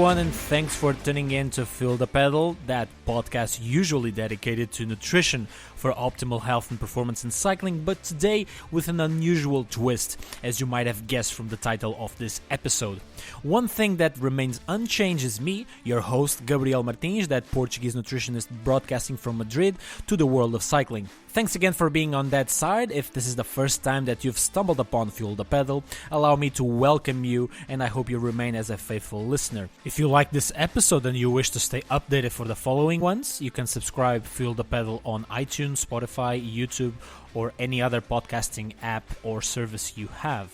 everyone, and thanks for tuning in to Feel the Pedal, that podcast usually dedicated to nutrition for optimal health and performance in cycling, but today with an unusual twist, as you might have guessed from the title of this episode. One thing that remains unchanged is me, your host Gabriel Martins, that Portuguese nutritionist broadcasting from Madrid to the world of cycling. Thanks again for being on that side. If this is the first time that you've stumbled upon Fuel the Pedal, allow me to welcome you, and I hope you remain as a faithful listener. If you like this episode and you wish to stay updated for the following ones, you can subscribe Fuel the Pedal on iTunes, Spotify, YouTube, or any other podcasting app or service you have.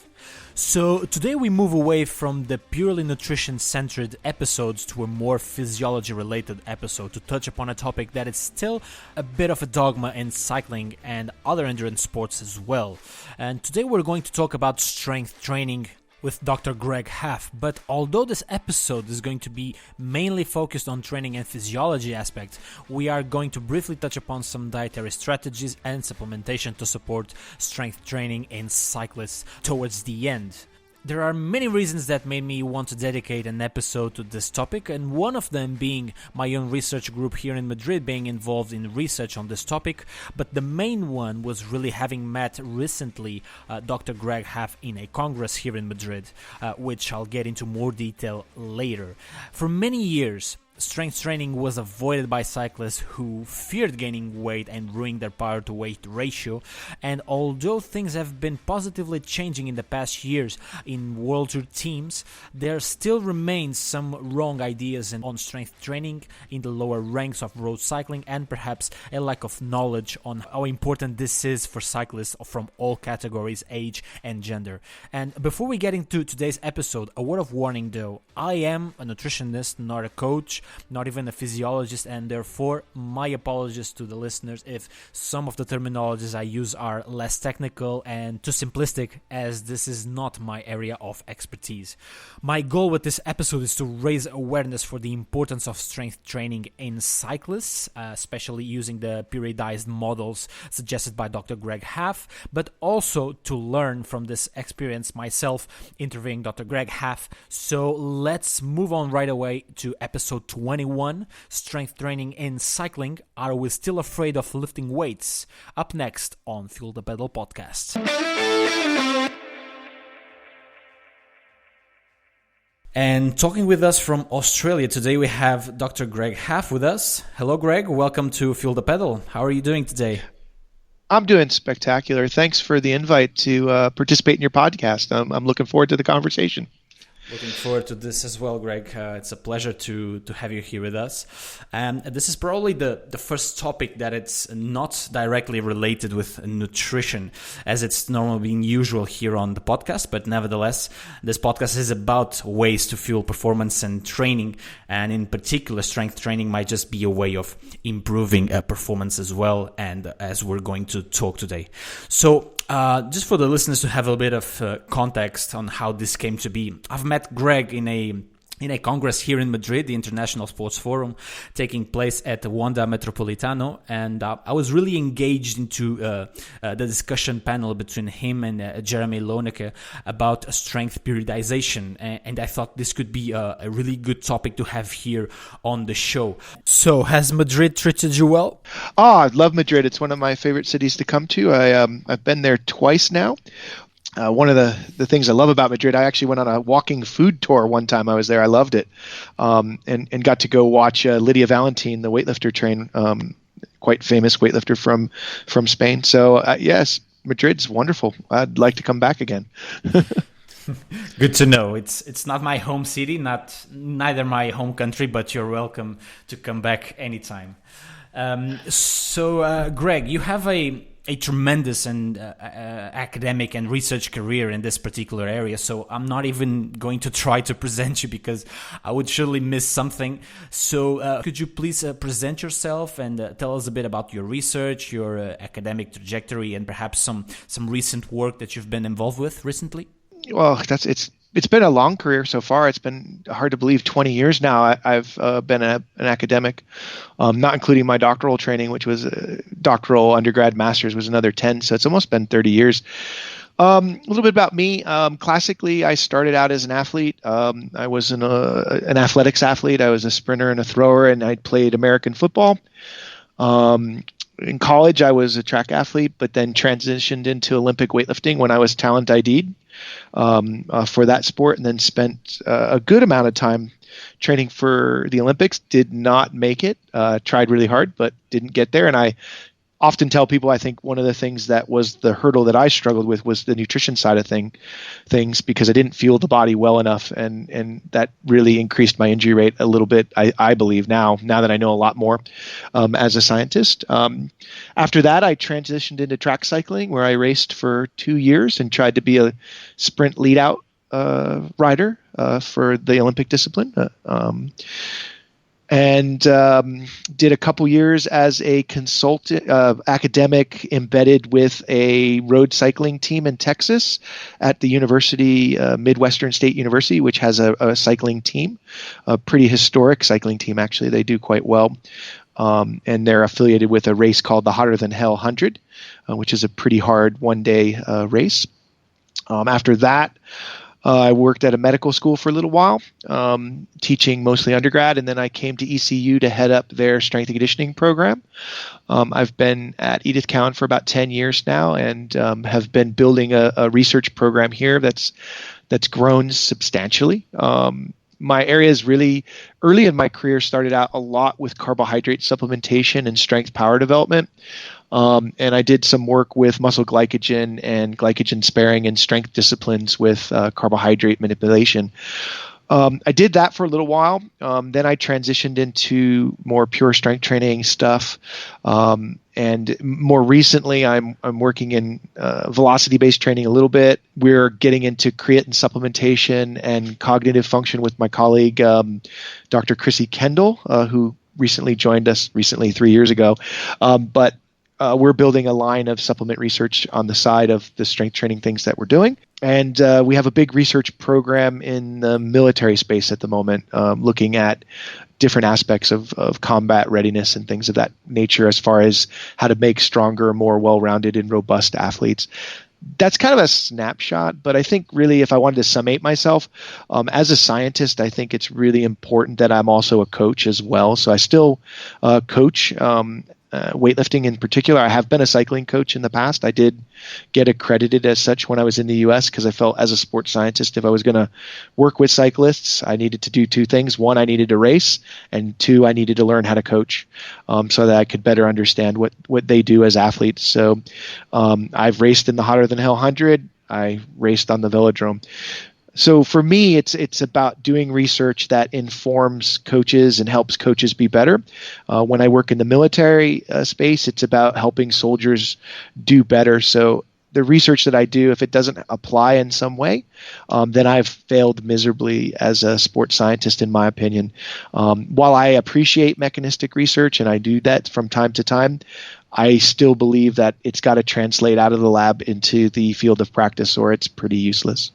So today we move away from the purely nutrition-centered episodes to a more physiology-related episode to touch upon a topic that is still a bit of a dogma in cycling and other endurance sports as well. And today we're going to talk about strength training with Dr. Greg Haff, but although this episode is going to be mainly focused on training and physiology aspects, we are going to briefly touch upon some dietary strategies and supplementation to support strength training in cyclists towards the end. There are many reasons that made me want to dedicate an episode to this topic, and one of them being my own research group here in Madrid being involved in research on this topic, but the main one was really having met recently Dr. Greg Haff in a congress here in Madrid, which I'll get into more detail later. For many years, strength training was avoided by cyclists who feared gaining weight and ruining their power to weight ratio, and although things have been positively changing in the past years in World Tour teams, there still remains some wrong ideas on strength training in the lower ranks of road cycling, and perhaps a lack of knowledge on how important this is for cyclists from all categories, age and gender. And before we get into today's episode, a word of warning though. I am a nutritionist, not a coach, not even a physiologist, and therefore my apologies to the listeners if some of the terminologies I use are less technical and too simplistic, as this is not my area of expertise. My goal with this episode is to raise awareness for the importance of strength training in cyclists, especially using the periodized models suggested by Dr. Greg Haff, but also to learn from this experience myself interviewing Dr. Greg Haff. So let's move on right away to episode 21, strength training in cycling. Are we still afraid of lifting weights? Up next on Fuel the Pedal podcast. And talking with us from Australia today, we have Dr. Greg Haff with us. Hello, Greg. Welcome to Fuel the Pedal. How are you doing today? I'm doing spectacular. Thanks for the invite to participate in your podcast. I'm looking forward to the conversation. Looking forward to this as well, Greg. It's a pleasure to have you here with us. And this is probably the first topic that it's not directly related with nutrition, as it's normally being usual here on the podcast. But nevertheless, this podcast is about ways to fuel performance and training. And in particular, strength training might just be a way of improving performance as well, and as we're going to talk today. So just for the listeners to have a bit of context on how this came to be, I've met Greg in a congress here in Madrid, the International Sports Forum, taking place at the Wanda Metropolitano, and I was really engaged into the discussion panel between him and Jeremy Loneke about strength periodization, and I thought this could be a really good topic to have here on the show. So, has Madrid treated you well? I love Madrid. It's one of my favorite cities to come to. I've been there twice now. One of the things I love about Madrid, I actually went on a walking food tour one time I was there. I loved it, and got to go watch Lydia Valentin, the weightlifter, train, quite famous weightlifter from Spain. So yes, Madrid's wonderful. I'd like to come back again. Good to know. It's not my home city, neither my home country, but you're welcome to come back anytime. So Greg, you have a tremendous and academic and research career in this particular area, so I'm not even going to try to present you because I would surely miss something. So could you please present yourself and tell us a bit about your research, your academic trajectory, and perhaps some recent work that you've been involved with recently? Well, it's been a long career so far. It's been hard to believe 20 years now. I've been an academic, not including my doctoral training, which was doctoral, undergrad, master's was another 10. So it's almost been 30 years. A little bit about me. Classically, I started out as an athlete. I was an athletics athlete. I was a sprinter and a thrower, and I played American football. In college, I was a track athlete, but then transitioned into Olympic weightlifting when I was talent ID'd for that sport, and then spent a good amount of time training for the Olympics. Did not make it. Tried really hard, but didn't get there. And I often tell people I think one of the things that was the hurdle that I struggled with was the nutrition side of things because I didn't fuel the body well enough, and that really increased my injury rate a little bit. I believe now that I know a lot more as a scientist. After that, I transitioned into track cycling, where I raced for 2 years and tried to be a sprint lead out rider for the Olympic discipline. And did a couple years as a consultant, academic, embedded with a road cycling team in Texas at the university, Midwestern State University, which has a cycling team, a pretty historic cycling team, actually. They do quite well. And they're affiliated with a race called the Hotter Than Hell 100, which is a pretty hard one-day race. After that, I worked at a medical school for a little while, teaching mostly undergrad, and then I came to ECU to head up their strength and conditioning program. I've been at Edith Cowan for about 10 years now, and have been building a research program here that's grown substantially. My areas really early in my career started out a lot with carbohydrate supplementation and strength power development. And I did some work with muscle glycogen and glycogen sparing and strength disciplines with carbohydrate manipulation. I did that for a little while. Then I transitioned into more pure strength training stuff. And more recently, I'm working in velocity-based training a little bit. We're getting into creatine supplementation and cognitive function with my colleague, Dr. Chrissy Kendall, who recently joined us 3 years ago. But we're building a line of supplement research on the side of the strength training things that we're doing. And we have a big research program in the military space at the moment, looking at different aspects of combat readiness and things of that nature as far as how to make stronger, more well-rounded and robust athletes. That's kind of a snapshot, but I think really if I wanted to summate myself, as a scientist, I think it's really important that I'm also a coach as well. So I still coach weightlifting in particular. I have been a cycling coach in the past. I did get accredited as such when I was in the U.S. because I felt as a sports scientist, if I was going to work with cyclists, I needed to do two things. One, I needed to race, and two, I needed to learn how to coach so that I could better understand what they do as athletes. So I've raced in the Hotter Than Hell 100. I raced on the velodrome. So for me, it's about doing research that informs coaches and helps coaches be better. When I work in the military space, it's about helping soldiers do better. So the research that I do, if it doesn't apply in some way, then I've failed miserably as a sports scientist, in my opinion. While I appreciate mechanistic research, and I do that from time to time, I still believe that it's got to translate out of the lab into the field of practice, or it's pretty useless.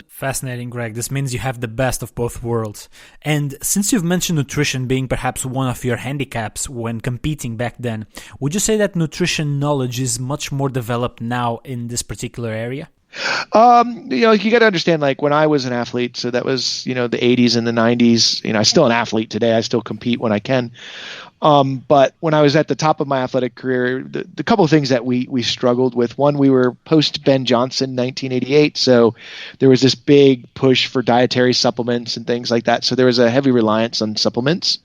Fascinating, Greg. This means you have the best of both worlds. And since you've mentioned nutrition being perhaps one of your handicaps when competing back then, would you say that nutrition knowledge is much more developed now in this particular area? You got to understand, like when I was an athlete, so that was, the 80s and the 90s, I'm still an athlete today. I still compete when I can. But when I was at the top of my athletic career, the couple of things that we struggled with, one, we were post Ben Johnson 1988. So there was this big push for dietary supplements and things like that. So there was a heavy reliance on supplements,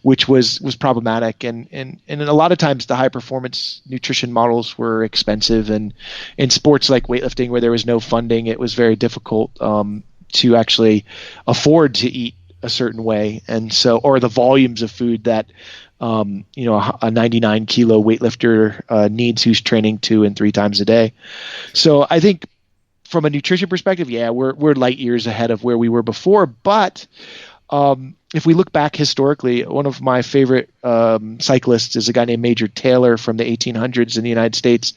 which was problematic. And a lot of times the high performance nutrition models were expensive, and in sports like weightlifting where there was no funding, it was very difficult to actually afford to eat a certain way. And so, or the volumes of food that a 99 kilo weightlifter needs, who's training 2 and 3 times a day. So I think from a nutrition perspective, we're light years ahead of where we were before. But if we look back historically, one of my favorite cyclists is a guy named Major Taylor from the 1800s in the United States.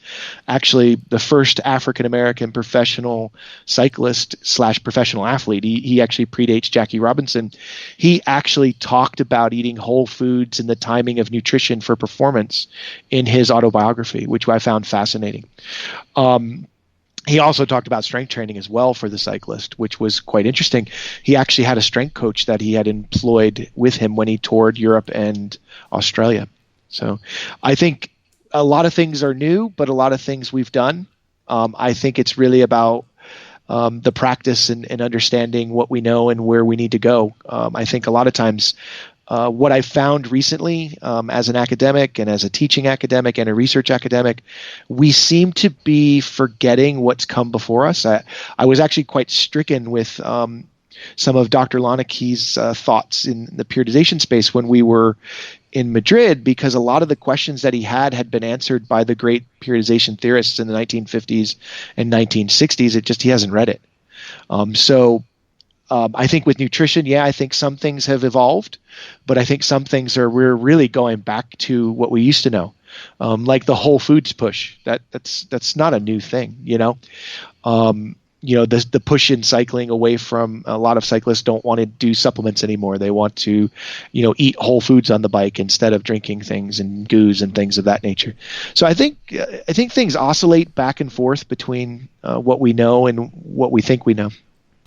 Actually, the first African-American professional cyclist / professional athlete. He actually predates Jackie Robinson. He actually talked about eating whole foods and the timing of nutrition for performance in his autobiography, which I found fascinating. He also talked about strength training as well for the cyclist, which was quite interesting. He actually had a strength coach that he had employed with him when he toured Europe and Australia. So I think a lot of things are new, but a lot of things we've done. I think it's really about the practice and understanding what we know and where we need to go. I think a lot of times what I've found recently as an academic and as a teaching academic and a research academic, we seem to be forgetting what's come before us. I was actually quite stricken with some of Dr. Lonicki's thoughts in the periodization space when we were in Madrid, because a lot of the questions that he had been answered by the great periodization theorists in the 1950s and 1960s. He hasn't read it. I think with nutrition, I think some things have evolved, but I think some things we're really going back to what we used to know, like the whole foods push. That's not a new thing, the push in cycling away from a lot of cyclists don't want to do supplements anymore. They want to, eat whole foods on the bike instead of drinking things and goos and things of that nature. So I think things oscillate back and forth between what we know and what we think we know.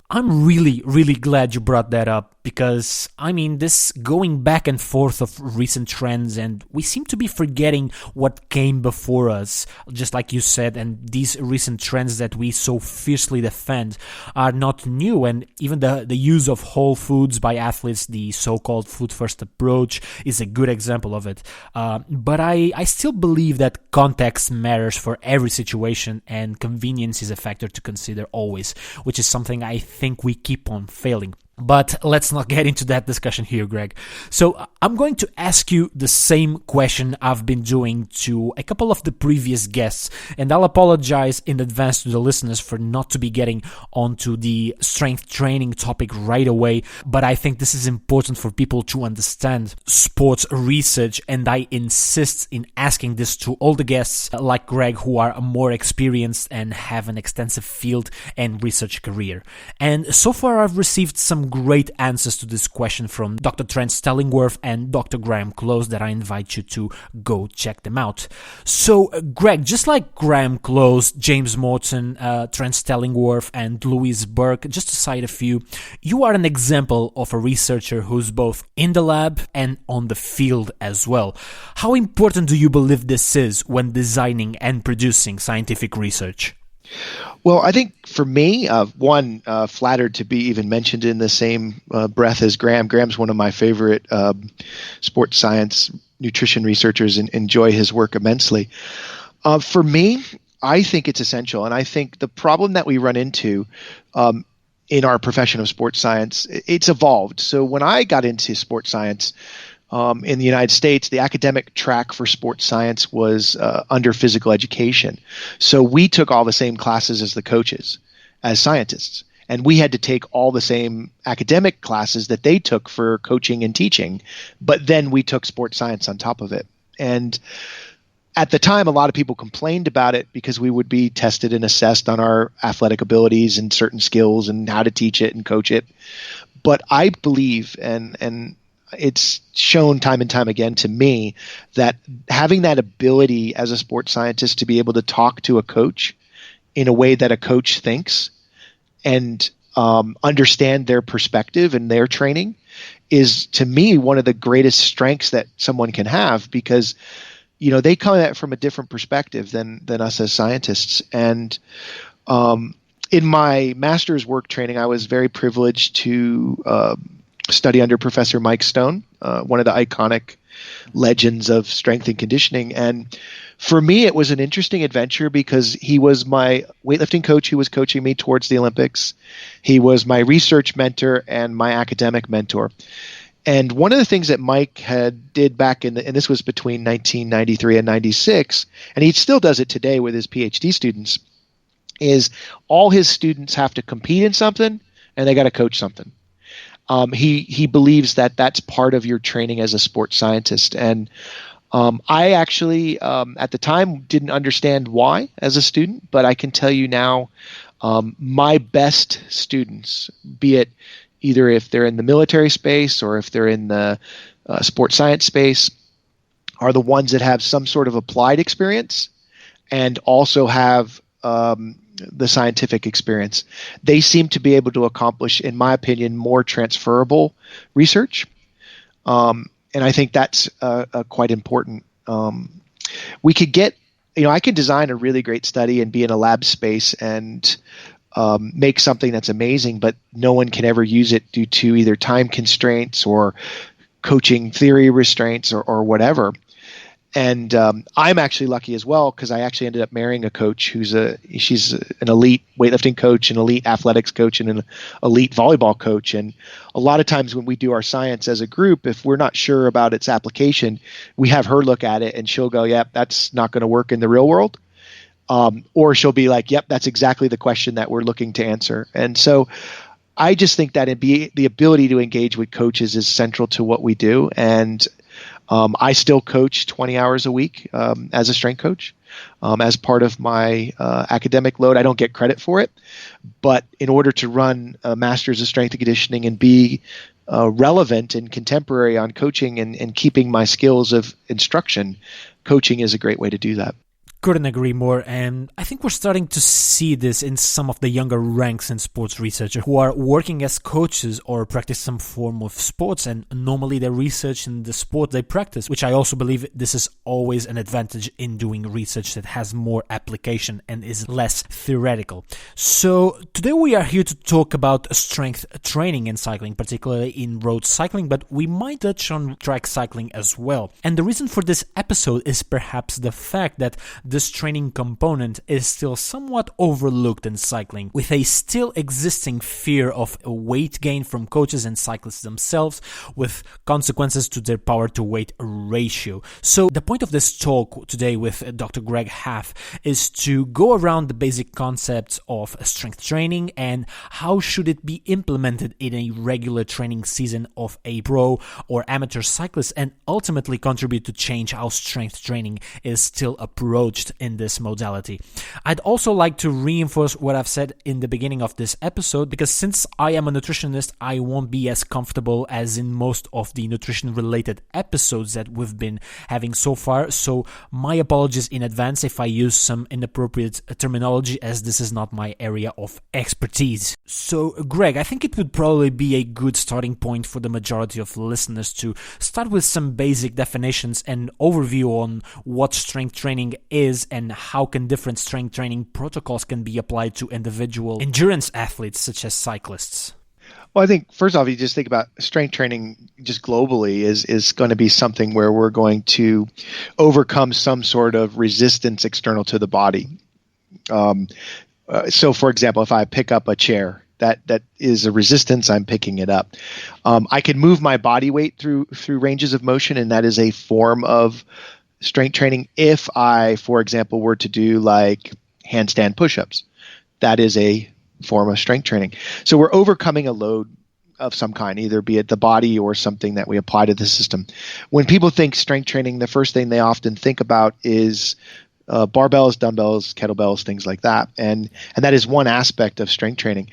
I'm really, really glad you brought that up, because, this going back and forth of recent trends, and we seem to be forgetting what came before us, just like you said, and these recent trends that we so fiercely defend are not new, and even the use of whole foods by athletes, the so-called food-first approach, is a good example of it. But I still believe that context matters for every situation, and convenience is a factor to consider always, which is something I think we keep on failing. But let's not get into that discussion here, Greg. So I'm going to ask you the same question I've been doing to a couple of the previous guests, and I'll apologize in advance to the listeners for not to be getting onto the strength training topic right away, but I think this is important for people to understand sports research, and I insist in asking this to all the guests like Greg, who are more experienced and have an extensive field and research career. And so far I've received some great answers to this question from Dr. Trent Stellingworth and Dr. Graham Close that I invite you to go check them out. So, Greg, just like Graham Close, James Morton, Trent Stellingworth, and Louise Burke, just to cite a few, you are an example of a researcher who's both in the lab and on the field as well. How important do you believe this is when designing and producing scientific research? Well, I think for me, flattered to be even mentioned in the same breath as Graham. Graham's one of my favorite sports science nutrition researchers and enjoy his work immensely. For me, I think it's essential. And I think the problem that we run into in our profession of sports science, it's evolved. So when I got into sports science, in the United States, the academic track for sports science was under physical education. So we took all the same classes as the coaches as scientists. And we had to take all the same academic classes that they took for coaching and teaching. But then we took sports science on top of it. And at the time, a lot of people complained about it because we would be tested and assessed on our athletic abilities and certain skills and how to teach it and coach it. But I believe, and it's shown time and time again to me, that having that ability as a sports scientist to be able to talk to a coach in a way that a coach thinks and understand their perspective and their training is, to me, one of the greatest strengths that someone can have, because they come at it from a different perspective than us as scientists. And in my master's work training, I was very privileged to study under Professor Mike Stone, one of the iconic legends of strength and conditioning. And for me, it was an interesting adventure because he was my weightlifting coach who was coaching me towards the Olympics. He was my research mentor and my academic mentor. And one of the things that Mike did back and this was between 1993 and 96, and he still does it today with his PhD students, is all his students have to compete in something and they got to coach something. He believes that that's part of your training as a sports scientist. And I actually, at the time, didn't understand why as a student, but I can tell you now, my best students, be it either if they're in the military space or if they're in the sports science space, are the ones that have some sort of applied experience and also have the scientific experience. They seem to be able to accomplish, in my opinion, more transferable research. And I think that's quite important. We could get, I could design a really great study and be in a lab space and make something that's amazing, but no one can ever use it due to either time constraints or coaching theory restraints or whatever. And I'm actually lucky as well because I actually ended up marrying a coach she's an elite weightlifting coach, an elite athletics coach, and an elite volleyball coach. And a lot of times when we do our science as a group, if we're not sure about its application, we have her look at it and she'll go, yep, that's not going to work in the real world. Or she'll be like, yep, that's exactly the question that we're looking to answer. And so I just think that the ability to engage with coaches is central to what we do. And I still coach 20 hours a week as a strength coach as part of my academic load. I don't get credit for it, but in order to run a master's of strength and conditioning and be relevant and contemporary on coaching and keeping my skills of instruction, coaching is a great way to do that. Couldn't agree more, and I think we're starting to see this in some of the younger ranks in sports research who are working as coaches or practice some form of sports, and normally they research in the sport they practice, which I also believe this is always an advantage in doing research that has more application and is less theoretical. So today we are here to talk about strength training in cycling, particularly in road cycling, but we might touch on track cycling as well. And the reason for this episode is perhaps the fact that this training component is still somewhat overlooked in cycling, with a still existing fear of weight gain from coaches and cyclists themselves, with consequences to their power to weight ratio. So the point of this talk today with Dr. Greg Haff is to go around the basic concepts of strength training and how should it be implemented in a regular training season of a pro or amateur cyclist, and ultimately contribute to change how strength training is still approached in this modality. I'd also like to reinforce what I've said in the beginning of this episode, because since I am a nutritionist, I won't be as comfortable as in most of the nutrition related episodes that we've been having so far, so my apologies in advance if I use some inappropriate terminology, as this is not my area of expertise. So Greg, I think it would probably be a good starting point for the majority of listeners to start with some basic definitions and overview on what strength training is and how can different strength training protocols can be applied to individual endurance athletes such as cyclists. Well, I think first off, you just think about strength training just globally is going to be something where we're going to overcome some sort of resistance external to the body. So for example, if I pick up a chair, that is a resistance, I'm picking it up. I can move my body weight through ranges of motion, and that is a form of strength training. If I, for example, were to do like handstand push-ups, that is a form of strength training. So we're overcoming a load of some kind, either be it the body or something that we apply to the system. When people think strength training, the first thing they often think about is barbells, dumbbells, kettlebells, things like that. And that is one aspect of strength training.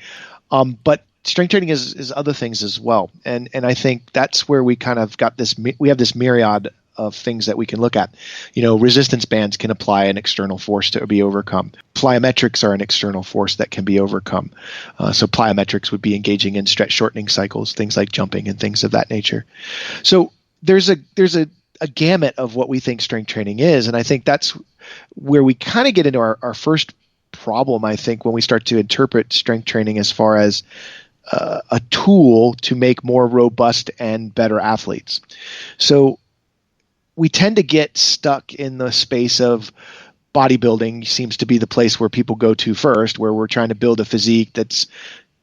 But strength training is other things as well. And I think that's where we kind of got this, we have this myriad of things that we can look at. Resistance bands can apply an external force to be overcome. Plyometrics are an external force that can be overcome. So plyometrics would be engaging in stretch shortening cycles, things like jumping and things of that nature. So there's a gamut of what we think strength training is. And I think that's where we kind of get into our first problem, I think, when we start to interpret strength training as far as a tool to make more robust and better athletes. So we tend to get stuck in the space of bodybuilding seems to be the place where people go to first, where we're trying to build a physique that's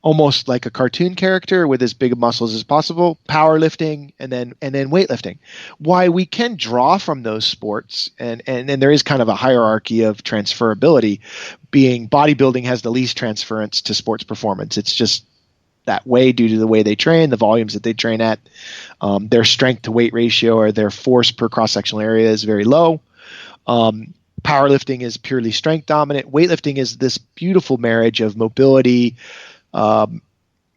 almost like a cartoon character with as big muscles as possible, powerlifting, and then weightlifting. Why we can draw from those sports, and there is kind of a hierarchy of transferability, being bodybuilding has the least transference to sports performance. It's just that way due to the way they train, the volumes that they train at. Their strength to weight ratio or their force per cross-sectional area is very low. Powerlifting is purely strength dominant. Weightlifting is this beautiful marriage of mobility,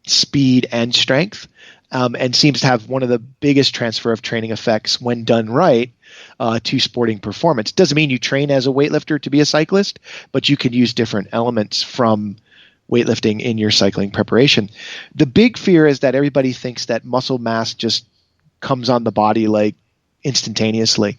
speed, and strength. and seems to have one of the biggest transfer of training effects when done right to sporting performance. Doesn't mean you train as a weightlifter to be a cyclist, but you can use different elements from weightlifting in your cycling preparation. The big fear is that everybody thinks that muscle mass just comes on the body like instantaneously,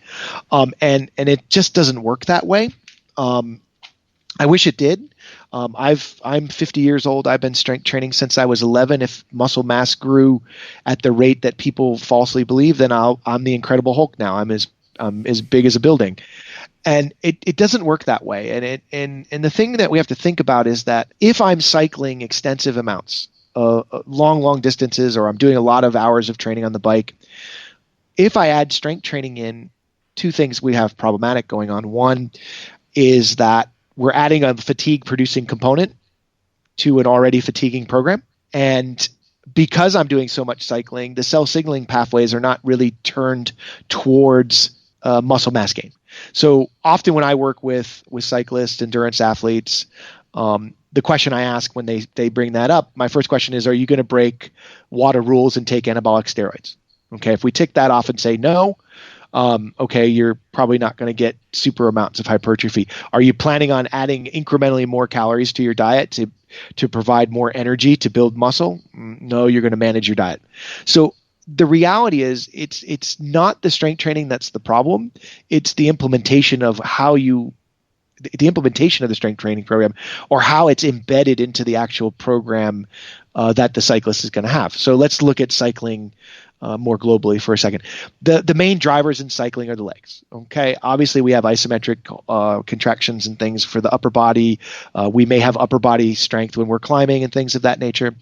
and it just doesn't work that way. I wish it did. I'm 50 years old. I've been strength training since I was 11. If muscle mass grew at the rate that people falsely believe, then I'm the Incredible Hulk now. I'm as big as a building, and it doesn't work that way. And the thing that we have to think about is that if I'm cycling extensive amounts, long distances, or I'm doing a lot of hours of training on the bike, if I add strength training in, two things we have problematic going on. One is that we're adding a fatigue-producing component to an already fatiguing program. And because I'm doing so much cycling, the cell signaling pathways are not really turned towards muscle mass gain. So often when I work with cyclists, endurance athletes, the question I ask when they bring that up, my first question is, are you going to break WADA rules and take anabolic steroids? Okay, if we tick that off and say no, okay, you're probably not going to get super amounts of hypertrophy. Are you planning on adding incrementally more calories to your diet to provide more energy to build muscle? No, you're going to manage your diet. So the reality is it's not the strength training that's the problem. It's the implementation of the implementation of the strength training program, or how it's embedded into the actual program that the cyclist is going to have. So let's look at cycling more globally for a second. The main drivers in cycling are the legs. Okay, obviously we have isometric contractions and things for the upper body. We may have upper body strength when we're climbing and things of that nature.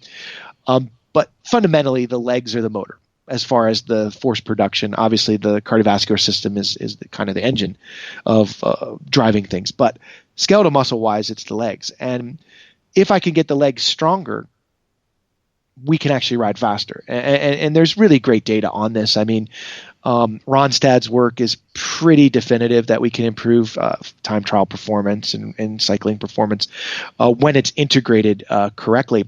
But fundamentally, the legs are the motor. As far as the force production, obviously the cardiovascular system is kind of the engine of driving things. But skeletal muscle wise, it's the legs. And if I can get the legs stronger, we can actually ride faster. And there's really great data on this. I mean, Ronstad's work is pretty definitive that we can improve time trial performance and cycling performance when it's integrated correctly.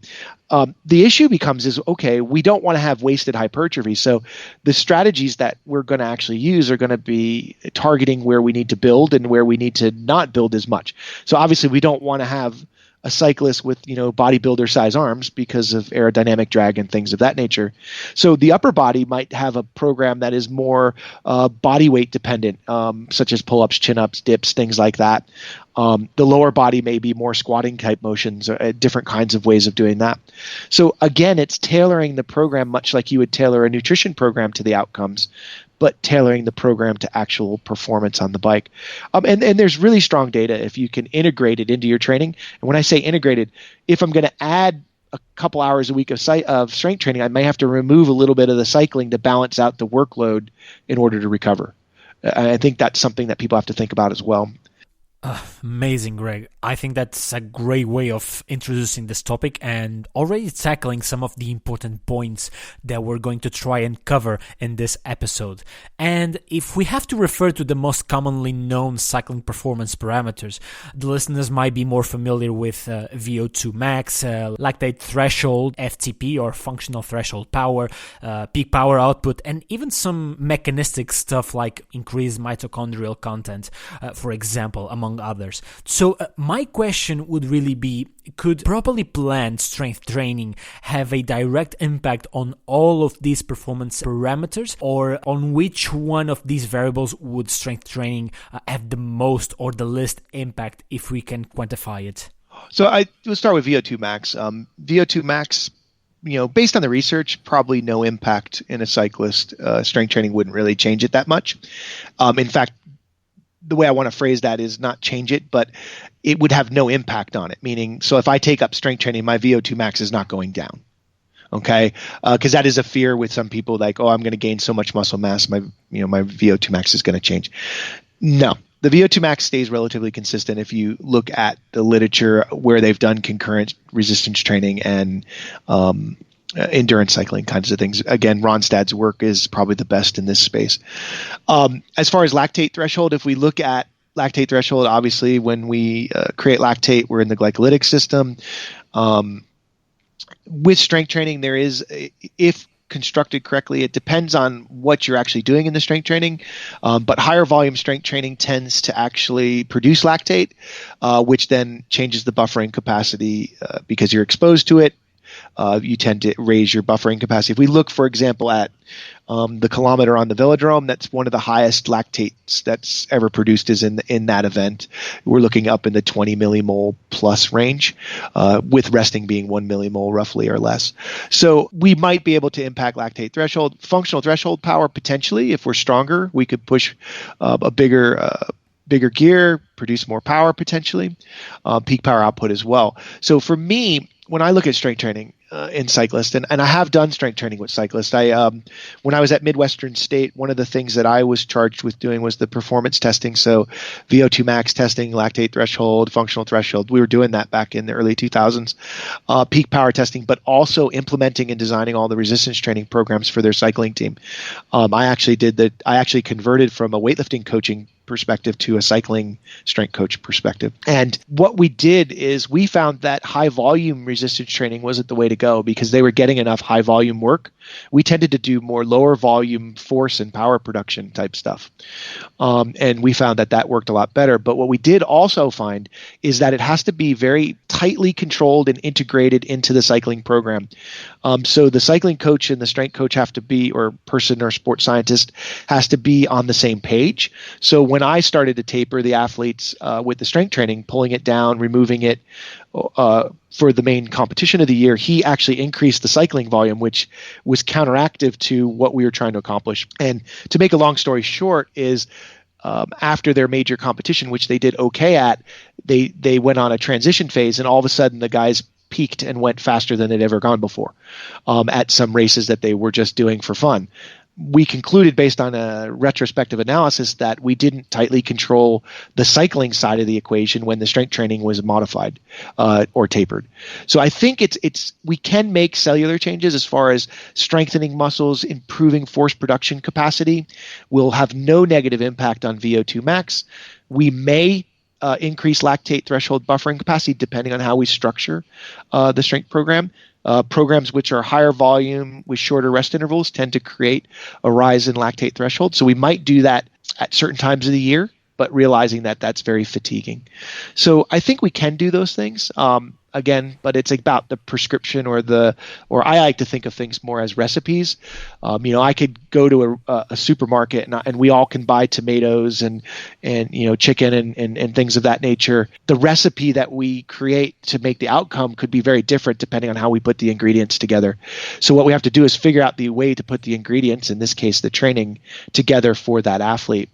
The issue becomes okay, we don't want to have wasted hypertrophy. So the strategies that we're going to actually use are going to be targeting where we need to build and where we need to not build as much. So obviously we don't want to have a cyclist with, bodybuilder size arms because of aerodynamic drag and things of that nature. So the upper body might have a program that is more body weight dependent, such as pull-ups, chin-ups, dips, things like that. The lower body may be more squatting type motions, different kinds of ways of doing that. So again, it's tailoring the program much like you would tailor a nutrition program to the outcomes, but tailoring the program to actual performance on the bike. And there's really strong data if you can integrate it into your training. And when I say integrated, if I'm going to add a couple hours a week of strength training, I may have to remove a little bit of the cycling to balance out the workload in order to recover. I think that's something that people have to think about as well. Amazing, Greg. I think that's a great way of introducing this topic and already tackling some of the important points that we're going to try and cover in this episode. And if we have to refer to the most commonly known cycling performance parameters, the listeners might be more familiar with VO2 max, lactate threshold, FTP or functional threshold power, peak power output, and even some mechanistic stuff like increased mitochondrial content, for example, among others. So my question would really be, could properly planned strength training have a direct impact on all of these performance parameters, or on which one of these variables would strength training have the most or the least impact if we can quantify it? So we'll start with VO2 max. VO2 max, based on the research, probably no impact in a cyclist. Strength training wouldn't really change it that much. In fact, the way I want to phrase that is not change it, but it would have no impact on it. Meaning, so if I take up strength training, my VO2 max is not going down. Okay. Cause that is a fear with some people, like, oh, I'm going to gain so much muscle mass. My VO2 max is going to change. No, the VO2 max stays relatively consistent. If you look at the literature where they've done concurrent resistance training and, endurance cycling kinds of things. Again, Ronstad's work is probably the best in this space. As far as lactate threshold, if we look at lactate threshold, obviously when we create lactate, we're in the glycolytic system. With strength training, there is, if constructed correctly, it depends on what you're actually doing in the strength training. But higher volume strength training tends to actually produce lactate, which then changes the buffering capacity because you're exposed to it. You tend to raise your buffering capacity. If we look, for example, at the kilometer on the velodrome, that's one of the highest lactates that's ever produced is in that event. We're looking up in the 20 millimole plus range, with resting being 1 millimole roughly or less. So we might be able to impact lactate threshold. Functional threshold power, potentially, if we're stronger, we could push a bigger gear, produce more power potentially, peak power output as well. So for me, when I look at strength training in cyclists, and I have done strength training with cyclists, when I was at Midwestern State, one of the things that I was charged with doing was the performance testing. So VO2 max testing, lactate threshold, functional threshold. We were doing that back in the early 2000s. Peak power testing, but also implementing and designing all the resistance training programs for their cycling team. I actually converted from a weightlifting coaching perspective to a cycling strength coach perspective. And what we did is we found that high volume resistance training wasn't the way to go because they were getting enough high volume work. We tended to do more lower volume force and power production type stuff. And we found that worked a lot better. But what we did also find is that it has to be very tightly controlled and integrated into the cycling program. So the cycling coach and the strength coach have to be, or person or sports scientist has to be on the same page. So when I started to taper the athletes with the strength training, pulling it down, removing it for the main competition of the year, he actually increased the cycling volume, which was counteractive to what we were trying to accomplish. And to make a long story short is after their major competition, which they did okay at, they went on a transition phase, and all of a sudden the guys peaked and went faster than they'd ever gone before at some races that they were just doing for fun. We concluded based on a retrospective analysis that we didn't tightly control the cycling side of the equation when the strength training was modified or tapered. So I think we can make cellular changes as far as strengthening muscles, improving force production capacity. Will have no negative impact on VO2 max. We may increase lactate threshold buffering capacity depending on how we structure the strength program. Programs which are higher volume with shorter rest intervals tend to create a rise in lactate threshold. So we might do that at certain times of the year, but realizing that that's very fatiguing. So I think we can do those things. Again, but it's about the prescription or I like to think of things more as recipes. I could go to a supermarket and we all can buy tomatoes and chicken and things of that nature. The recipe that we create to make the outcome could be very different depending on how we put the ingredients together. So what we have to do is figure out the way to put the ingredients, in this case, the training, together for that athlete.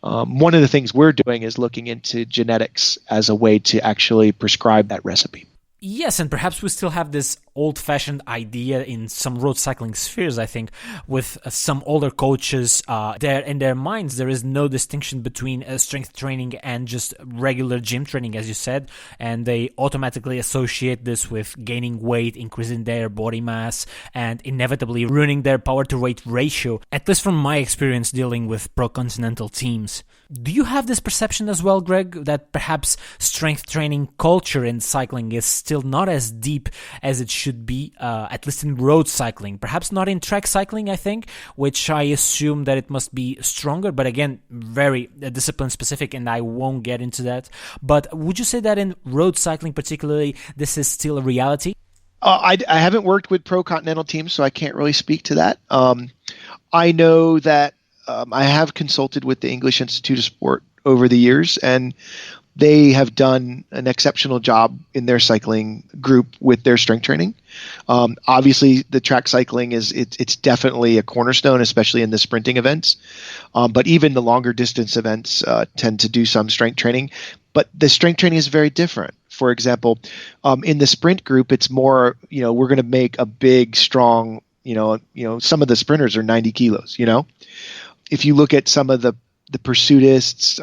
One of the things we're doing is looking into genetics as a way to actually prescribe that recipe. Yes, and perhaps we still have this old-fashioned idea in some road cycling spheres, I think, with some older coaches there in their minds. There is no distinction between strength training and just regular gym training, as you said, and they automatically associate this with gaining weight, increasing their body mass, and inevitably ruining their power-to-weight ratio, at least from my experience dealing with pro-continental teams. Do you have this perception as well, Greg, that perhaps strength training culture in cycling is still not as deep as it should be, at least in road cycling? Perhaps not in track cycling, I think, which I assume that it must be stronger, but again, very discipline specific, and I won't get into that. But would you say that in road cycling particularly, this is still a reality? I haven't worked with pro-continental teams, so I can't really speak to that. I know that I have consulted with the English Institute of Sport over the years, and they have done an exceptional job in their cycling group with their strength training. Obviously, the track cycling it's definitely a cornerstone, especially in the sprinting events. But even the longer distance events tend to do some strength training. But the strength training is very different. For example, in the sprint group, it's more, we're going to make a big, strong, some of the sprinters are 90 kilos, If you look at some of the pursuitists,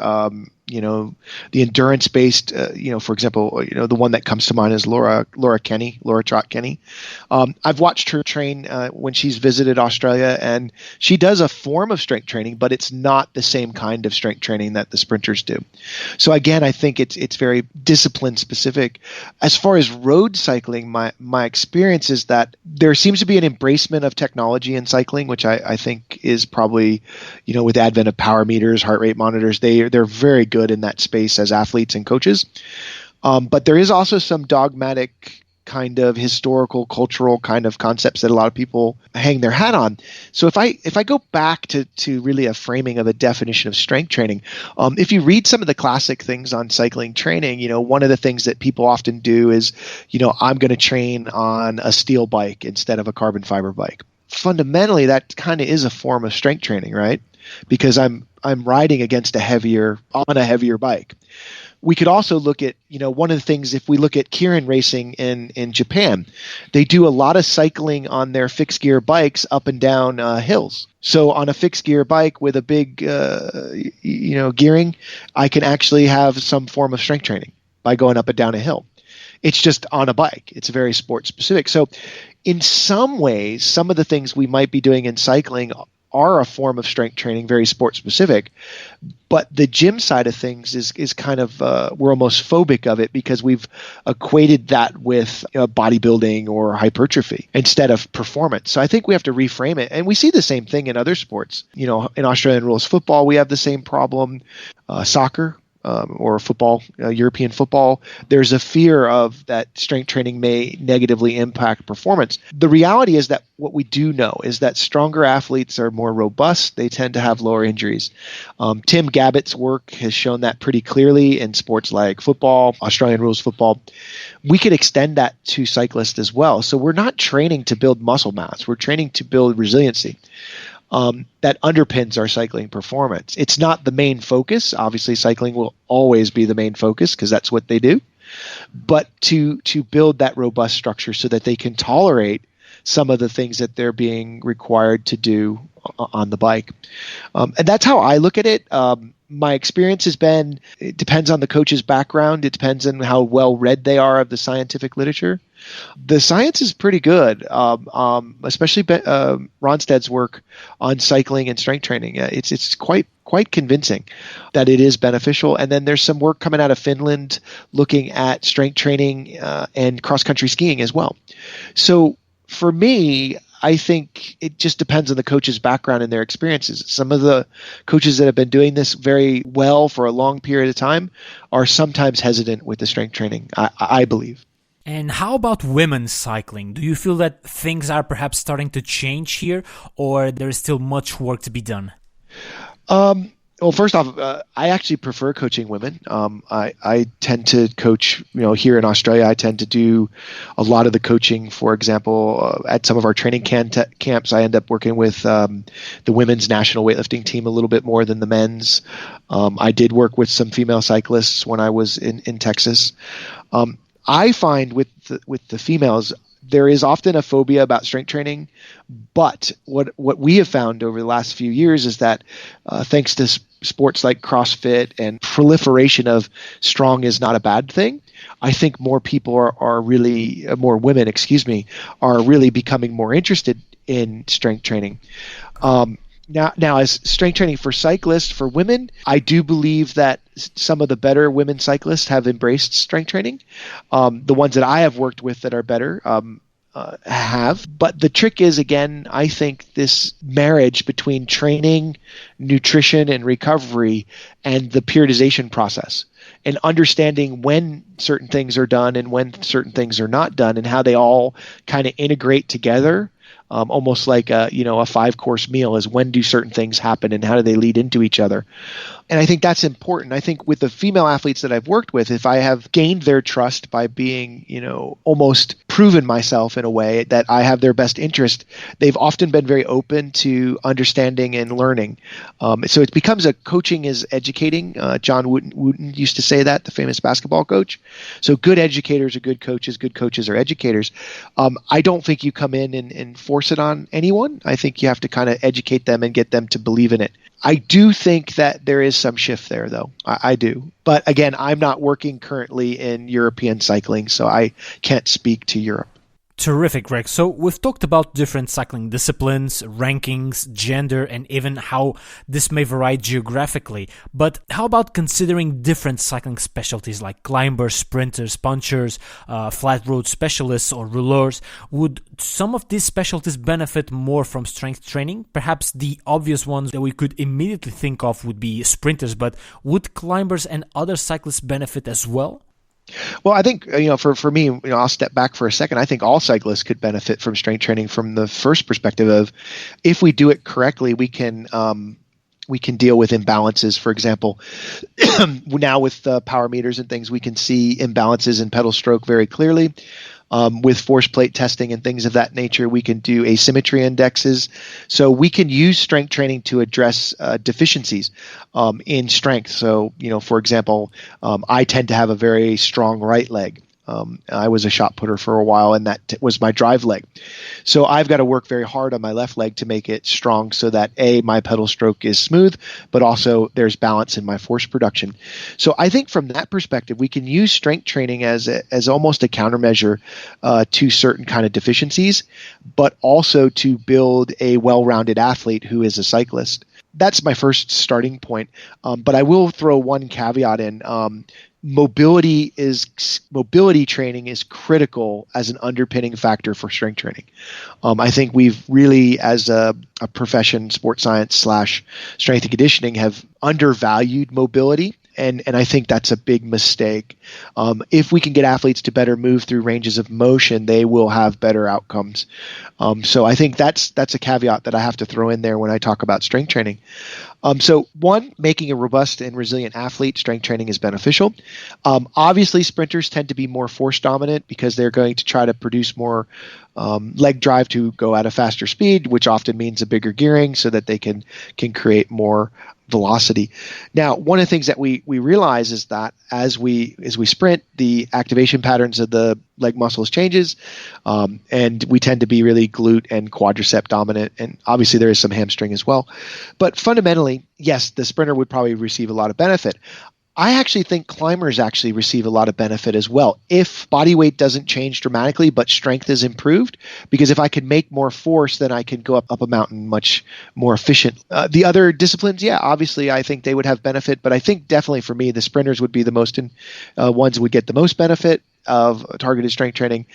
the endurance-based, for example, the one that comes to mind is Laura Trott Kenny. I've watched her train when she's visited Australia, and she does a form of strength training, but it's not the same kind of strength training that the sprinters do. So again, I think it's very discipline specific. As far as road cycling, my experience is that there seems to be an embracement of technology in cycling, which I think is probably, with the advent of power meters, heart rate monitors, they're very good in that space as athletes and coaches. But there is also some dogmatic kind of historical, cultural kind of concepts that a lot of people hang their hat on. So if I go back to really a framing of a definition of strength training, if you read some of the classic things on cycling training, one of the things that people often do is, I'm going to train on a steel bike instead of a carbon fiber bike. Fundamentally, that kind of is a form of strength training, right? Because I'm riding against on a heavier bike. We could also look at, one of the things, if we look at Keirin racing in Japan, they do a lot of cycling on their fixed gear bikes up and down hills. So on a fixed gear bike with a big, gearing, I can actually have some form of strength training by going up and down a hill. It's just on a bike. It's very sport specific. So in some ways, some of the things we might be doing in cycling are a form of strength training, very sport specific. But the gym side of things is kind of, we're almost phobic of it because we've equated that with bodybuilding or hypertrophy instead of performance. So I think we have to reframe it. And we see the same thing in other sports. In Australian rules football, we have the same problem. Soccer. Or football, European football, there's a fear of that strength training may negatively impact performance. The reality is that what we do know is that stronger athletes are more robust. They tend to have lower injuries. Tim Gabbett's work has shown that pretty clearly in sports like football, Australian rules football. We could extend that to cyclists as well. So we're not training to build muscle mass. We're training to build resiliency. That underpins our cycling performance. It's not the main focus. Obviously, cycling will always be the main focus because that's what they do. But to build that robust structure so that they can tolerate some of the things that they're being required to do on the bike. And that's how I look at it. My experience has been, it depends on the coach's background. It depends on how well read they are of the scientific literature. The science is pretty good, especially Ronstadt's work on cycling and strength training. It's quite convincing that it is beneficial. And then there's some work coming out of Finland looking at strength training and cross-country skiing as well. So for me, I think it just depends on the coach's background and their experiences. Some of the coaches that have been doing this very well for a long period of time are sometimes hesitant with the strength training, I believe. And how about women's cycling? Do you feel that things are perhaps starting to change here, or there's still much work to be done? Well, first off, I actually prefer coaching women. I tend to coach, here in Australia, I tend to do a lot of the coaching. For example, at some of our training camps, I end up working with the women's national weightlifting team a little bit more than the men's. I did work with some female cyclists when I was in Texas. I find with the females, there is often a phobia about strength training, but what we have found over the last few years is that thanks to sports like CrossFit and proliferation of strong is not a bad thing, I think more people are really, more women, are really becoming more interested in strength training. Now, as strength training for cyclists, for women, I do believe that some of the better women cyclists have embraced strength training. The ones that I have worked with that are better have. But the trick is, again, I think this marriage between training, nutrition, and recovery and the periodization process and understanding when certain things are done and when certain things are not done and how they all kind of integrate together. Almost like a 5-course meal is when do certain things happen and how do they lead into each other. And I think that's important. I think with the female athletes that I've worked with, if I have gained their trust by being, almost proven myself in a way that I have their best interest, they've often been very open to understanding and learning. So it becomes a coaching is educating. John Wooten used to say that, the famous basketball coach. So good educators are good coaches are educators. I don't think you come in and force it on anyone. I think you have to kind of educate them and get them to believe in it. I do think that there is some shift there, though. I do. But again, I'm not working currently in European cycling, so I can't speak to Europe. Terrific, Greg. So we've talked about different cycling disciplines, rankings, gender, and even how this may vary geographically. But how about considering different cycling specialties like climbers, sprinters, punchers, flat road specialists, or rouleurs? Would some of these specialties benefit more from strength training? Perhaps the obvious ones that we could immediately think of would be sprinters, but would climbers and other cyclists benefit as well? Well, I think, for me, I'll step back for a second. I think all cyclists could benefit from strength training from the first perspective of, if we do it correctly, we can deal with imbalances. For example, now with power meters and things, we can see imbalances in pedal stroke very clearly. With force plate testing and things of that nature, we can do asymmetry indexes. So we can use strength training to address deficiencies in strength. So, for example, I tend to have a very strong right leg. I was a shot putter for a while, and that was my drive leg. So I've got to work very hard on my left leg to make it strong so that my pedal stroke is smooth, but also there's balance in my force production. So I think from that perspective, we can use strength training as almost a countermeasure to certain kind of deficiencies, but also to build a well-rounded athlete who is a cyclist. That's my first starting point. But I will throw one caveat in. Mobility training is critical as an underpinning factor for strength training. I think we've really, as a profession, sports science / strength and conditioning, have undervalued mobility. And I think that's a big mistake. If we can get athletes to better move through ranges of motion, they will have better outcomes. So I think that's a caveat that I have to throw in there when I talk about strength training. So one, making a robust and resilient athlete, strength training is beneficial. Obviously, sprinters tend to be more force dominant because they're going to try to produce more leg drive to go at a faster speed, which often means a bigger gearing so that they can create more velocity. Now, one of the things that we realize is that as we sprint, the activation patterns of the leg muscles changes, and we tend to be really glute and quadricep dominant, and obviously there is some hamstring as well. But fundamentally, yes, the sprinter would probably receive a lot of benefit. I actually think climbers actually receive a lot of benefit as well if body weight doesn't change dramatically, but strength is improved. Because if I can make more force, then I can go up a mountain much more efficient. The other disciplines, yeah, obviously I think they would have benefit, but I think definitely for me, the sprinters would be the most ones who would get the most benefit of targeted strength training.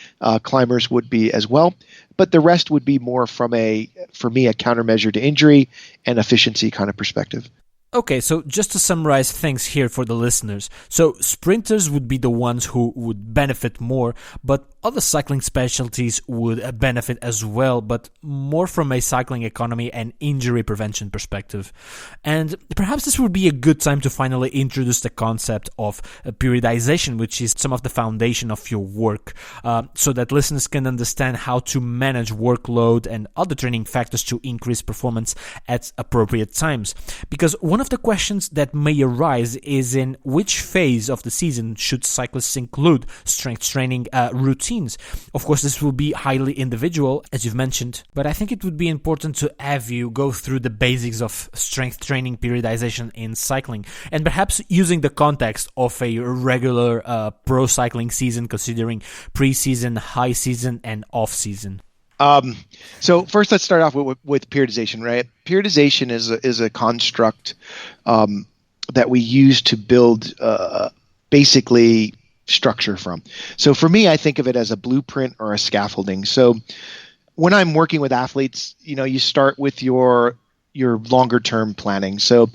Climbers would be as well, but the rest would be more for me, a countermeasure to injury and efficiency kind of perspective. Okay, so just to summarize things here for the listeners. So sprinters would be the ones who would benefit more, but other cycling specialties would benefit as well, but more from a cycling economy and injury prevention perspective. And perhaps this would be a good time to finally introduce the concept of periodization, which is some of the foundation of your work, so that listeners can understand how to manage workload and other training factors to increase performance at appropriate times. Because one of the questions that may arise is in which phase of the season should cyclists include strength training routines. Of course, this will be highly individual, as you've mentioned, but I think it would be important to have you go through the basics of strength training periodization in cycling, and perhaps using the context of a regular pro cycling season, considering pre-season, high season, and off-season. So first, let's start off with periodization, right? Periodization is a construct that we use to build basically structure from. So for me, I think of it as a blueprint or a scaffolding. So when I'm working with athletes, you start with your longer term planning. So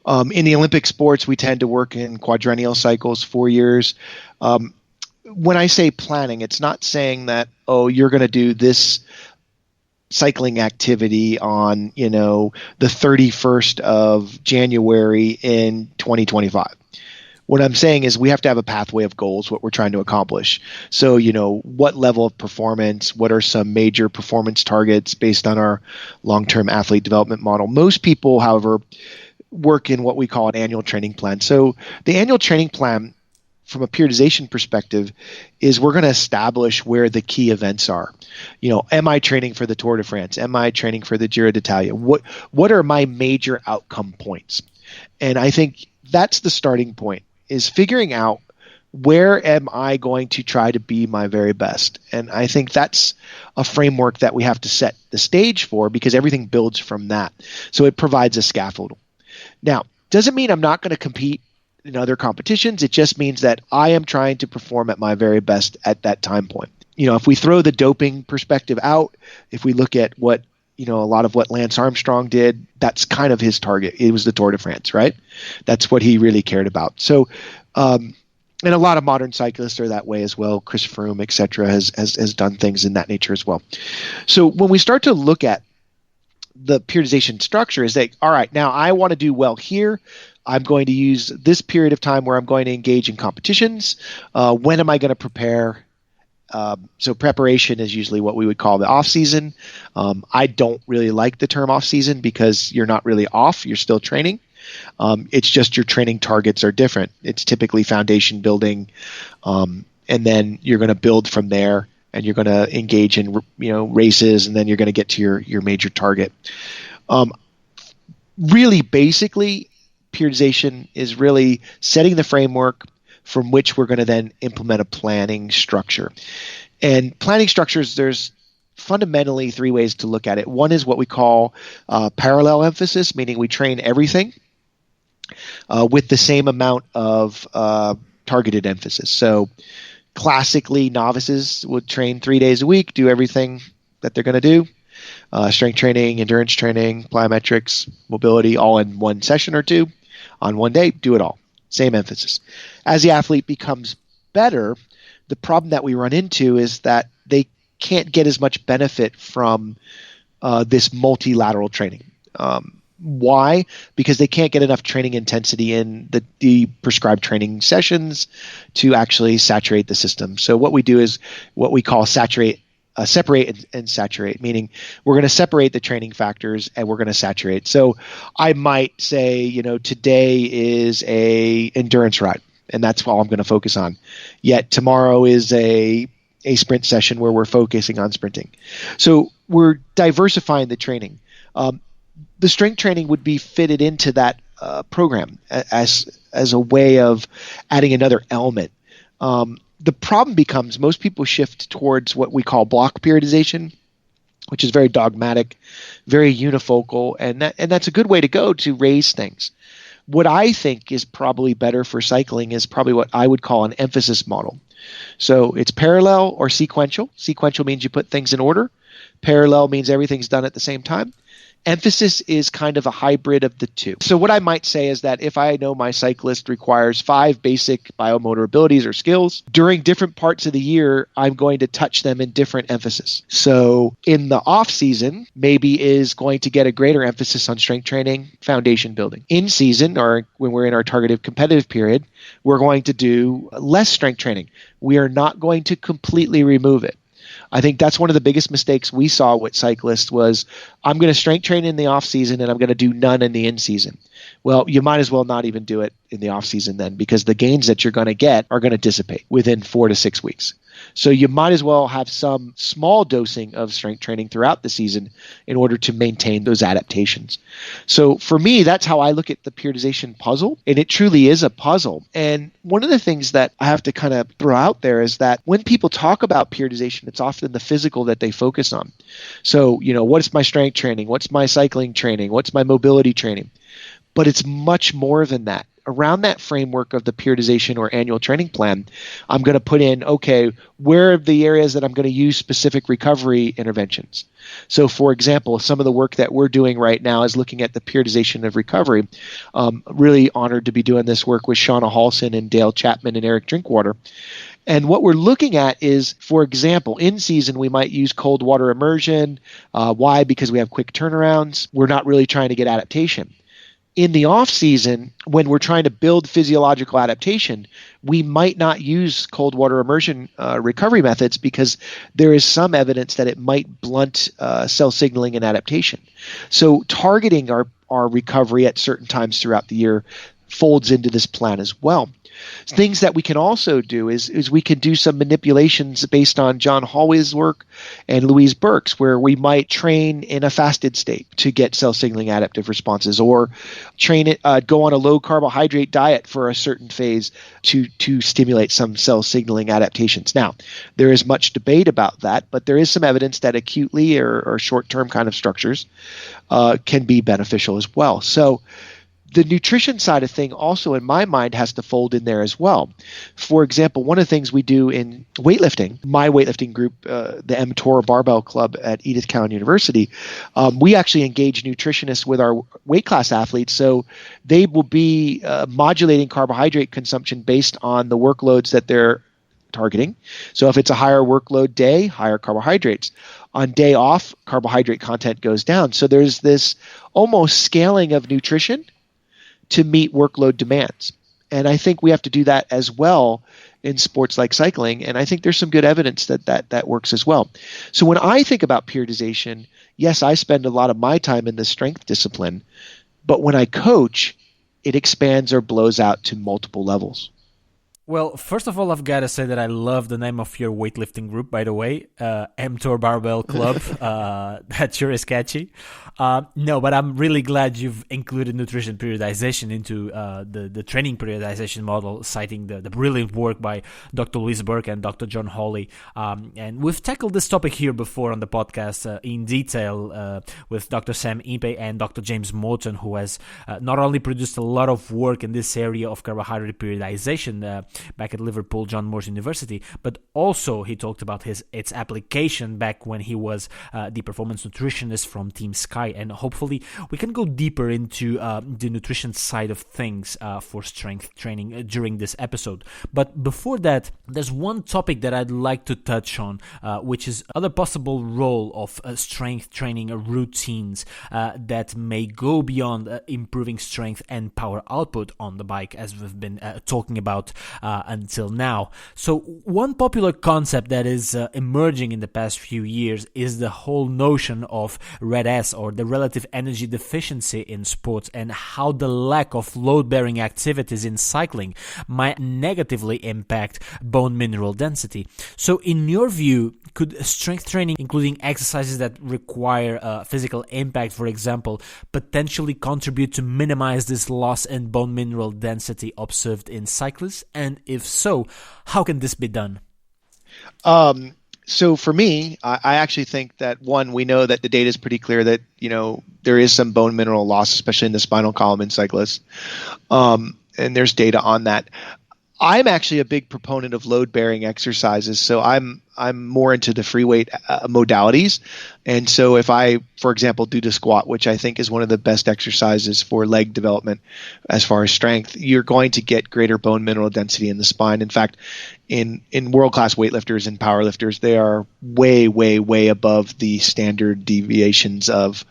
in the Olympic sports, we tend to work in quadrennial cycles, 4 years. When I say planning, it's not saying that, you're going to do this cycling activity on, the 31st of January in 2025. What I'm saying is we have to have a pathway of goals, what we're trying to accomplish. So, what level of performance, what are some major performance targets based on our long-term athlete development model? Most people, however, work in what we call an annual training plan. So the annual training plan from a periodization perspective is we're going to establish where the key events are. Am I training for the Tour de France? Am I training for the Giro d'Italia? What are my major outcome points? And I think that's the starting point, is figuring out where am I going to try to be my very best. And I think that's a framework that we have to set the stage for, because everything builds from that. So it provides a scaffold. Now, doesn't mean I'm not going to compete in other competitions. It just means that I am trying to perform at my very best at that time point. If we throw the doping perspective out, if we look at what, a lot of what Lance Armstrong did, that's kind of his target. It was the Tour de France, right? That's what he really cared about. So, and a lot of modern cyclists are that way as well. Chris Froome, et cetera, has done things in that nature as well. So when we start to look at the periodization structure, is that, all right, now I want to do well here. I'm going to use this period of time where I'm going to engage in competitions. When am I going to prepare? So preparation is usually what we would call the off season. I don't really like the term off season, because you're not really off. You're still training. It's just your training targets are different. It's typically foundation building, and then you're going to build from there, and you're going to engage in races, and then you're going to get to your major target. Really, basically, periodization is really setting the framework from which we're going to then implement a planning structure. And planning structures, there's fundamentally three ways to look at it. One is what we call parallel emphasis, meaning we train everything with the same amount of targeted emphasis. So classically, novices would train 3 days a week, do everything that they're going to do. Strength training, endurance training, plyometrics, mobility, all in one session or two on one day, do it all. Same emphasis. As the athlete becomes better, the problem that we run into is that they can't get as much benefit from this multilateral training. Why? Because they can't get enough training intensity in the prescribed training sessions to actually saturate the system. So what we do is what we call separate and saturate, meaning we're going to separate the training factors and we're going to saturate. So I might say, today is a endurance ride, and that's all I'm going to focus on. Yet tomorrow is a sprint session where we're focusing on sprinting. So we're diversifying the training. The strength training would be fitted into that program as a way of adding another element. The problem becomes most people shift towards what we call block periodization, which is very dogmatic, very unifocal, and that's a good way to go to raise things. What I think is probably better for cycling is probably what I would call an emphasis model. So it's parallel or sequential. Sequential means you put things in order. Parallel means everything's done at the same time. Emphasis is kind of a hybrid of the two. So what I might say is that if I know my cyclist requires 5 basic biomotor abilities or skills, during different parts of the year, I'm going to touch them in different emphasis. So in the off season, maybe is going to get a greater emphasis on strength training, foundation building. In season, or when we're in our targeted competitive period, we're going to do less strength training. We are not going to completely remove it. I think that's one of the biggest mistakes we saw with cyclists was, I'm going to strength train in the off season and I'm going to do none in the in season. Well, you might as well not even do it in the off season then, because the gains that you're going to get are going to dissipate within 4 to 6 weeks. So you might as well have some small dosing of strength training throughout the season in order to maintain those adaptations. So for me, that's how I look at the periodization puzzle, and it truly is a puzzle. And one of the things that I have to kind of throw out there is that when people talk about periodization, it's often the physical that they focus on. So, what's my strength training? What's my cycling training? What's my mobility training? But it's much more than that. Around that framework of the periodization or annual training plan, I'm going to put in, okay, where are the areas that I'm going to use specific recovery interventions? So, for example, some of the work that we're doing right now is looking at the periodization of recovery. Really honored to be doing this work with Shauna Halson and Dale Chapman and Eric Drinkwater. And what we're looking at is, for example, in season, we might use cold water immersion. Why? Because we have quick turnarounds. We're not really trying to get adaptation. In the off season, when we're trying to build physiological adaptation, we might not use cold water immersion recovery methods because there is some evidence that it might blunt cell signaling and adaptation. So targeting our recovery at certain times throughout the year folds into this plan as well. Things that we can also do is we can do some manipulations based on John Hallway's work and Louise Burke's, where we might train in a fasted state to get cell signaling adaptive responses, or go on a low carbohydrate diet for a certain phase to stimulate some cell signaling adaptations. Now, there is much debate about that, but there is some evidence that acutely or short-term kind of structures can be beneficial as well. So the nutrition side of thing also, in my mind, has to fold in there as well. For example, one of the things we do in weightlifting, my weightlifting group, the mTOR Barbell Club at Edith Cowan University, we actually engage nutritionists with our weight class athletes. So they will be modulating carbohydrate consumption based on the workloads that they're targeting. So if it's a higher workload day, higher carbohydrates. On day off, carbohydrate content goes down. So there's this almost scaling of nutrition to meet workload demands. And I think we have to do that as well in sports like cycling. And I think there's some good evidence that works as well. So when I think about periodization, yes, I spend a lot of my time in the strength discipline, but when I coach, it expands or blows out to multiple levels. Well, first of all, I've got to say that I love the name of your weightlifting group, by the way, mTOR Barbell Club. That sure is catchy. No, but I'm really glad you've included nutrition periodization into the training periodization model, citing the brilliant work by Dr. Louise Burke and Dr. John Hawley. And we've tackled this topic here before on the podcast in detail with Dr. Sam Impey and Dr. James Morton, who has not only produced a lot of work in this area of carbohydrate periodization back at Liverpool John Moores University, but also he talked about its application back when he was the performance nutritionist from Team Sky, and hopefully we can go deeper into the nutrition side of things for strength training during this episode. But before that, there's one topic that I'd like to touch on, which is other possible role of strength training routines that may go beyond improving strength and power output on the bike, as we've been talking about until now. So one popular concept that is emerging in the past few years is the whole notion of RED-S, or the relative energy deficiency in sports, and how the lack of load-bearing activities in cycling might negatively impact bone mineral density. So in your view, could strength training, including exercises that require physical impact, for example, potentially contribute to minimize this loss in bone mineral density observed in cyclists? And if so, how can this be done? So for me, I actually think that, one, we know that the data is pretty clear that, there is some bone mineral loss, especially in the spinal column in cyclists. And there's data on that. I'm actually a big proponent of load-bearing exercises, so I'm more into the free weight modalities. And so if I, for example, do the squat, which I think is one of the best exercises for leg development as far as strength, you're going to get greater bone mineral density in the spine. In fact, in world-class weightlifters and powerlifters, they are way, way, way above the standard deviations of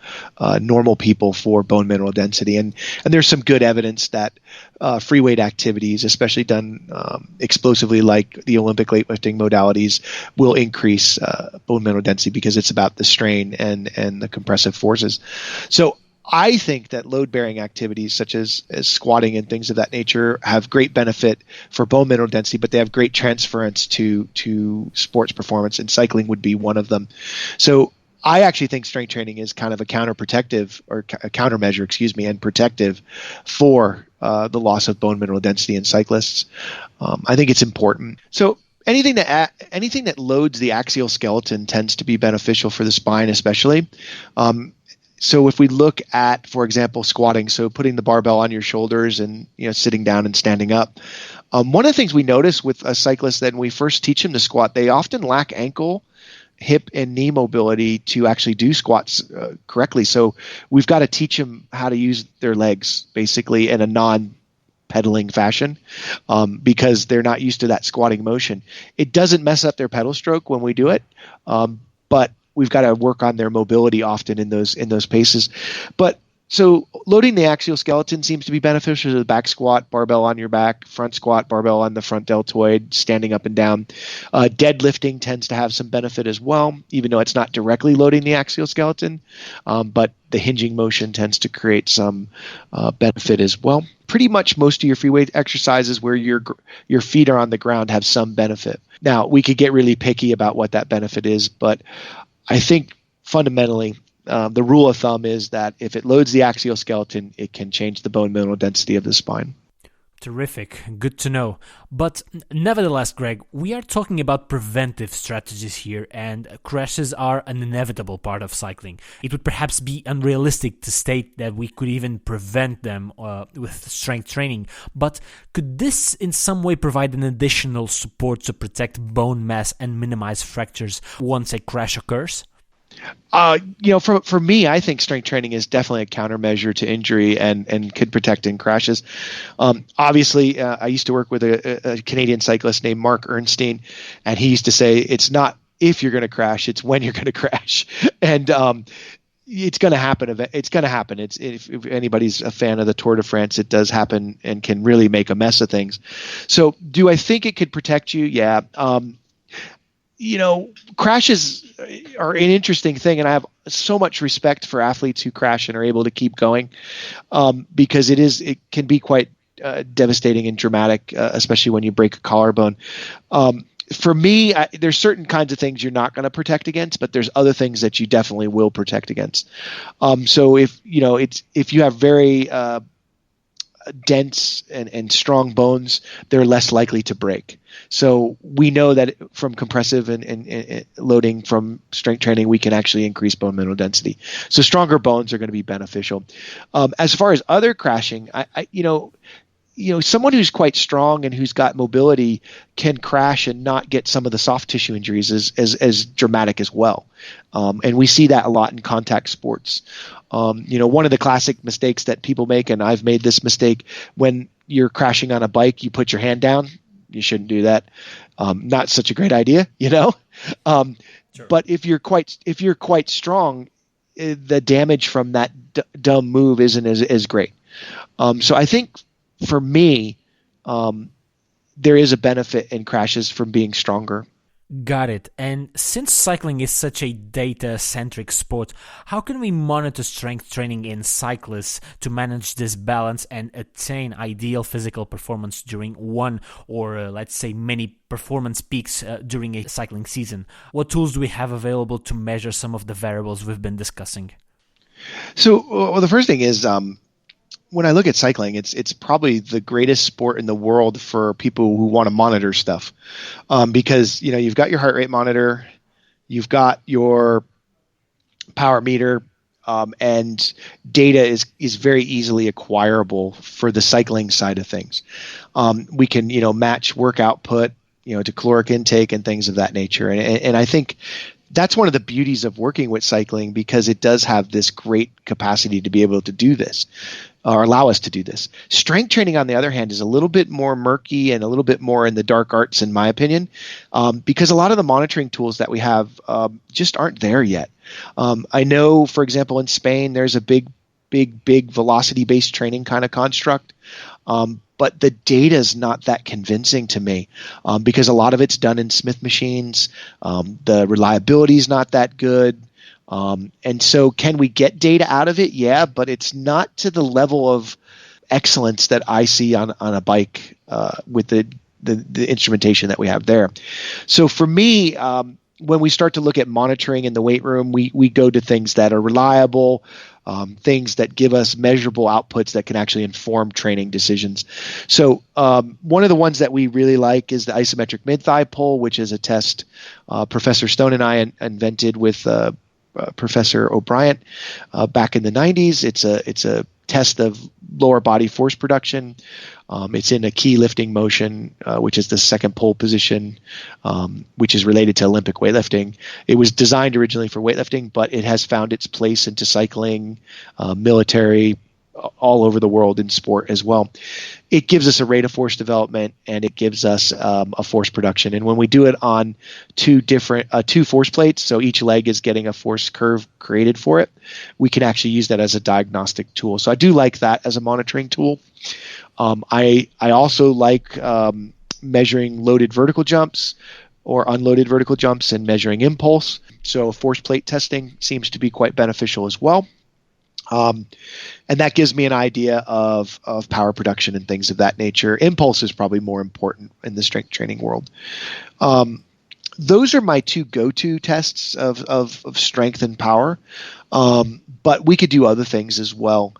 normal people for bone mineral density. And there's some good evidence that free weight activities, especially done explosively like the Olympic weightlifting modalities, will increase bone mineral density because it's about the strain and the compressive forces. So I think that load-bearing activities such as squatting and things of that nature have great benefit for bone mineral density, but they have great transference to sports performance, and cycling would be one of them. So I actually think strength training is kind of a counterprotective, or a countermeasure, and protective for the loss of bone mineral density in cyclists. I think it's important. So anything that loads the axial skeleton tends to be beneficial for the spine, especially. So if we look at, for example, squatting, so putting the barbell on your shoulders and sitting down and standing up, one of the things we notice with a cyclist that when we first teach them to squat, they often lack ankle, hip, and knee mobility to actually do squats correctly. So we've got to teach them how to use their legs basically in a non-pedaling fashion because they're not used to that squatting motion. It doesn't mess up their pedal stroke when we do it, but we've got to work on their mobility often in those paces. But so loading the axial skeleton seems to be beneficial to the back squat, barbell on your back, front squat, barbell on the front deltoid, standing up and down. Deadlifting tends to have some benefit as well, even though it's not directly loading the axial skeleton, but the hinging motion tends to create some benefit as well. pretty much most of your free weight exercises where your feet are on the ground have some benefit. Now, we could get really picky about what that benefit is, but I think fundamentally, the rule of thumb is that if it loads the axial skeleton, it can change the bone mineral density of the spine. Terrific. Good to know. But nevertheless, Greg, we are talking about preventive strategies here, and crashes are an inevitable part of cycling. It would perhaps be unrealistic to state that we could even prevent them with strength training, but could this in some way provide an additional support to protect bone mass and minimize fractures once a crash occurs? For me, I think strength training is definitely a countermeasure to injury and could protect in crashes. Obviously, I used to work with a Canadian cyclist named Mark Ernstein, and he used to say, it's not if you're going to crash, it's when you're going to crash. And it's going to happen. It's going to happen. If anybody's a fan of the Tour de France, it does happen and can really make a mess of things. So do I think it could protect you? Yeah. Crashes are an interesting thing, and I have so much respect for athletes who crash and are able to keep going, because it can be quite devastating and dramatic, especially when you break a collarbone. For me, there's certain kinds of things you're not going to protect against, but there's other things that you definitely will protect against. So if you have very dense and strong bones, they're less likely to break. So we know that from compressive and loading from strength training, we can actually increase bone mineral density. So stronger bones are going to be beneficial. As far as other crashing, someone who's quite strong and who's got mobility can crash and not get some of the soft tissue injuries as dramatic as well. And we see that a lot in contact sports. One of the classic mistakes that people make, and I've made this mistake, when you're crashing on a bike, you put your hand down. You shouldn't do that. Not such a great idea, Sure. But if you're quite strong, the damage from that dumb move isn't as great. So I think for me, there is a benefit in crashes from being stronger. Got it. And since cycling is such a data-centric sport, how can we monitor strength training in cyclists to manage this balance and attain ideal physical performance during one or, let's say, many performance peaks during a cycling season? What tools do we have available to measure some of the variables we've been discussing? So, the first thing is, when I look at cycling, it's probably the greatest sport in the world for people who want to monitor stuff, because you've got your heart rate monitor, you've got your power meter, and data is very easily acquirable for the cycling side of things. We can match work output to caloric intake and things of that nature, and I think that's one of the beauties of working with cycling, because it does have this great capacity to be able to do this, or allow us to do this. Strength training, on the other hand, is a little bit more murky and a little bit more in the dark arts, in my opinion, because a lot of the monitoring tools that we have just aren't there yet. I know, for example, in Spain, there's a big velocity-based training kind of construct, but the data is not that convincing to me, because a lot of it's done in Smith machines. The reliability is not that good. And so can we get data out of it? Yeah, but it's not to the level of excellence that I see on a bike with the instrumentation that we have there. So for me, when we start to look at monitoring in the weight room, we go to things that are reliable, things that give us measurable outputs that can actually inform training decisions. So one of the ones that we really like is the isometric mid-thigh pull, which is a test Professor Stone and I invented with Professor O'Brien back in the 90s. It's a test of lower body force production. It's in a key lifting motion, which is the second pole position, which is related to Olympic weightlifting. It was designed originally for weightlifting, but it has found its place into cycling, military, all over the world in sport as well. It gives us a rate of force development, and it gives us a force production. And when we do it on two force plates, so each leg is getting a force curve created for it, we can actually use that as a diagnostic tool. So I do like that as a monitoring tool. I also like measuring loaded vertical jumps or unloaded vertical jumps and measuring impulse. So force plate testing seems to be quite beneficial as well. And that gives me an idea of power production and things of that nature. Impulse is probably more important in the strength training world. Those are my two go-to tests of strength and power. But we could do other things as well.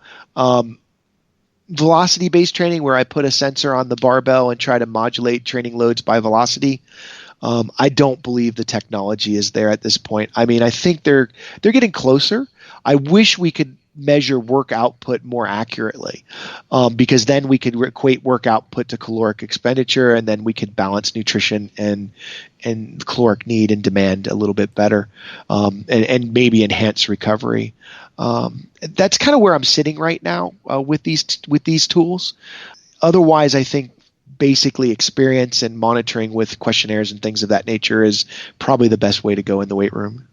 Velocity-based training, where I put a sensor on the barbell and try to modulate training loads by velocity. I don't believe the technology is there at this point. I mean, I think they're getting closer. I wish we could measure work output more accurately, because then we could equate work output to caloric expenditure, and then we could balance nutrition and caloric need and demand a little bit better, and maybe enhance recovery. That's kind of where I'm sitting right now with these tools. Otherwise, I think basically experience and monitoring with questionnaires and things of that nature is probably the best way to go in the weight room.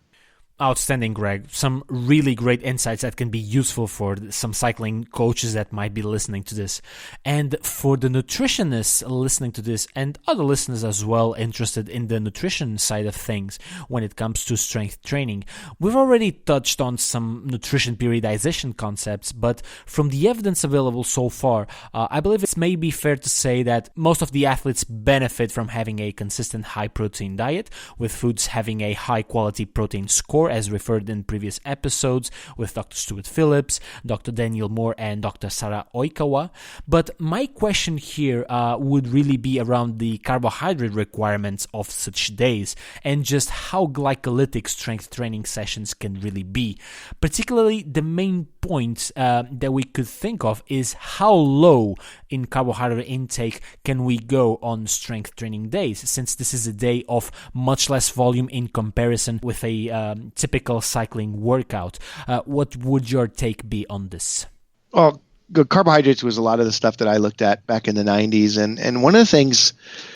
Outstanding, Greg. Some really great insights that can be useful for some cycling coaches that might be listening to this. And for the nutritionists listening to this, and other listeners as well interested in the nutrition side of things when it comes to strength training, we've already touched on some nutrition periodization concepts, but from the evidence available so far, I believe it's maybe fair to say that most of the athletes benefit from having a consistent high-protein diet, with foods having a high-quality protein score, as referred in previous episodes with Dr. Stuart Phillips, Dr. Daniel Moore, and Dr. Sarah Oikawa. But my question here would really be around the carbohydrate requirements of such days, and just how glycolytic strength training sessions can really be. Particularly, the main point that we could think of is how low in carbohydrate intake can we go on strength training days, since this is a day of much less volume in comparison with a typical cycling workout. What would your take be on this? Well, carbohydrates was a lot of the stuff that I looked at back in the 90s. And one of the things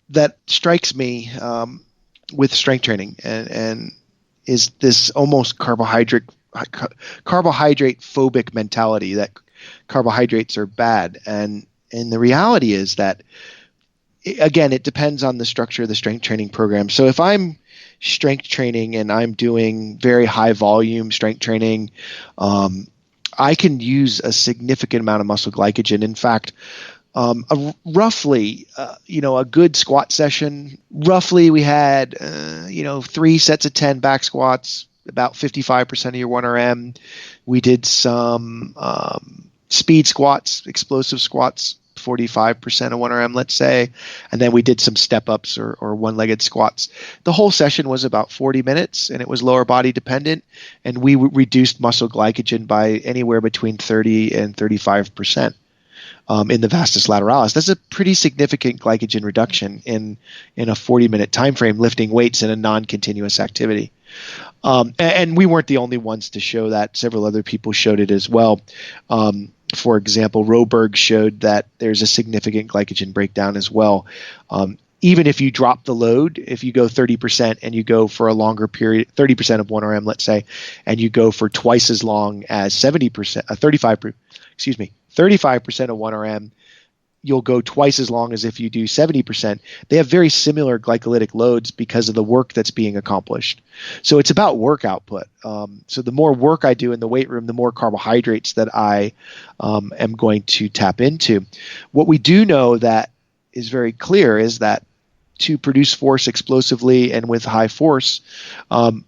that strikes me with strength training and is this almost carbohydrate phobic mentality that carbohydrates are bad. And the reality is that, again, it depends on the structure of the strength training program. So if I'm strength training and I'm doing very high volume strength training, I can use a significant amount of muscle glycogen. In fact, roughly, a good squat session, roughly we had, 3 sets of 10 back squats, about 55% of your 1RM. We did some speed squats, explosive squats, 45% of 1RM, let's say, and then we did some step-ups or one-legged squats. The whole session was about 40 minutes, and it was lower body dependent, and we reduced muscle glycogen by anywhere between 30 and 35% in the vastus lateralis. That's a pretty significant glycogen reduction in a 40-minute time frame, lifting weights in a non-continuous activity. And we weren't the only ones to show that. Several other people showed it as well. For example, Roberg showed that there's a significant glycogen breakdown as well. Even if you drop the load, if you go 30% and you go for a longer period, 30% of 1RM, let's say, and you go for twice as long as 35% of 1RM, you'll go twice as long as if you do 70%. They have very similar glycolytic loads because of the work that's being accomplished. So it's about work output. So the more work I do in the weight room, the more carbohydrates that I am going to tap into. What we do know that is very clear is that to produce force explosively and with high force,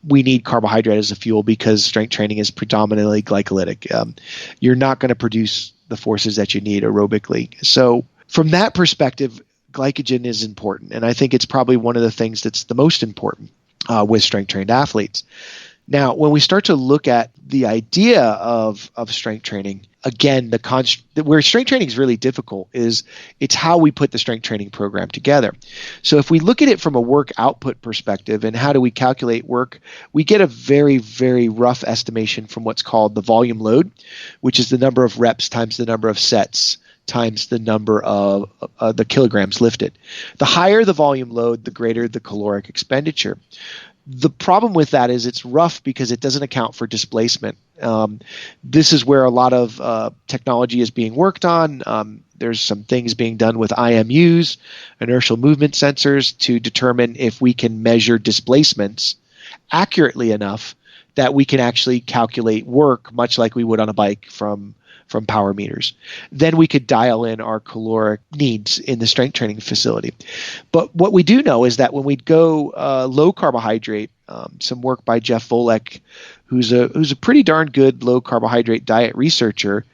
we need carbohydrate as a fuel because strength training is predominantly glycolytic. You're not going to produce the forces that you need aerobically. So from that perspective, glycogen is important. And I think it's probably one of the things that's the most important with strength trained athletes. Now, when we start to look at the idea of strength training, again, where strength training is really difficult is it's how we put the strength training program together. So if we look at it from a work output perspective and how do we calculate work, we get a very, very rough estimation from what's called the volume load, which is the number of reps times the number of sets times the number of the kilograms lifted. The higher the volume load, the greater the caloric expenditure. The problem with that is it's rough because it doesn't account for displacement. This is where a lot of technology is being worked on. There's some things being done with IMUs, inertial movement sensors, to determine if we can measure displacements accurately enough that we can actually calculate work much like we would on a bike from power meters. Then we could dial in our caloric needs in the strength training facility. But what we do know is that when we go low carbohydrate, some work by Jeff Volek, who's a pretty darn good low carbohydrate diet researcher.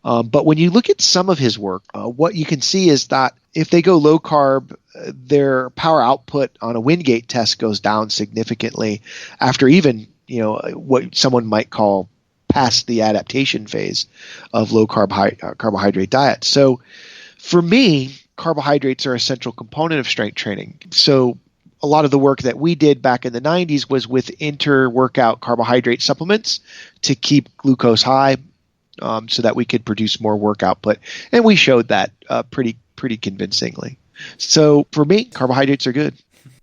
But when you look at some of his work, what you can see is that if they go low carb, their power output on a Wingate test goes down significantly after even, what someone might call past the adaptation phase of low carbohydrate diet. So for me, carbohydrates are a central component of strength training. So a lot of the work that we did back in the 90s was with inter-workout carbohydrate supplements to keep glucose high, so that we could produce more work output. And we showed that pretty convincingly. So for me, carbohydrates are good.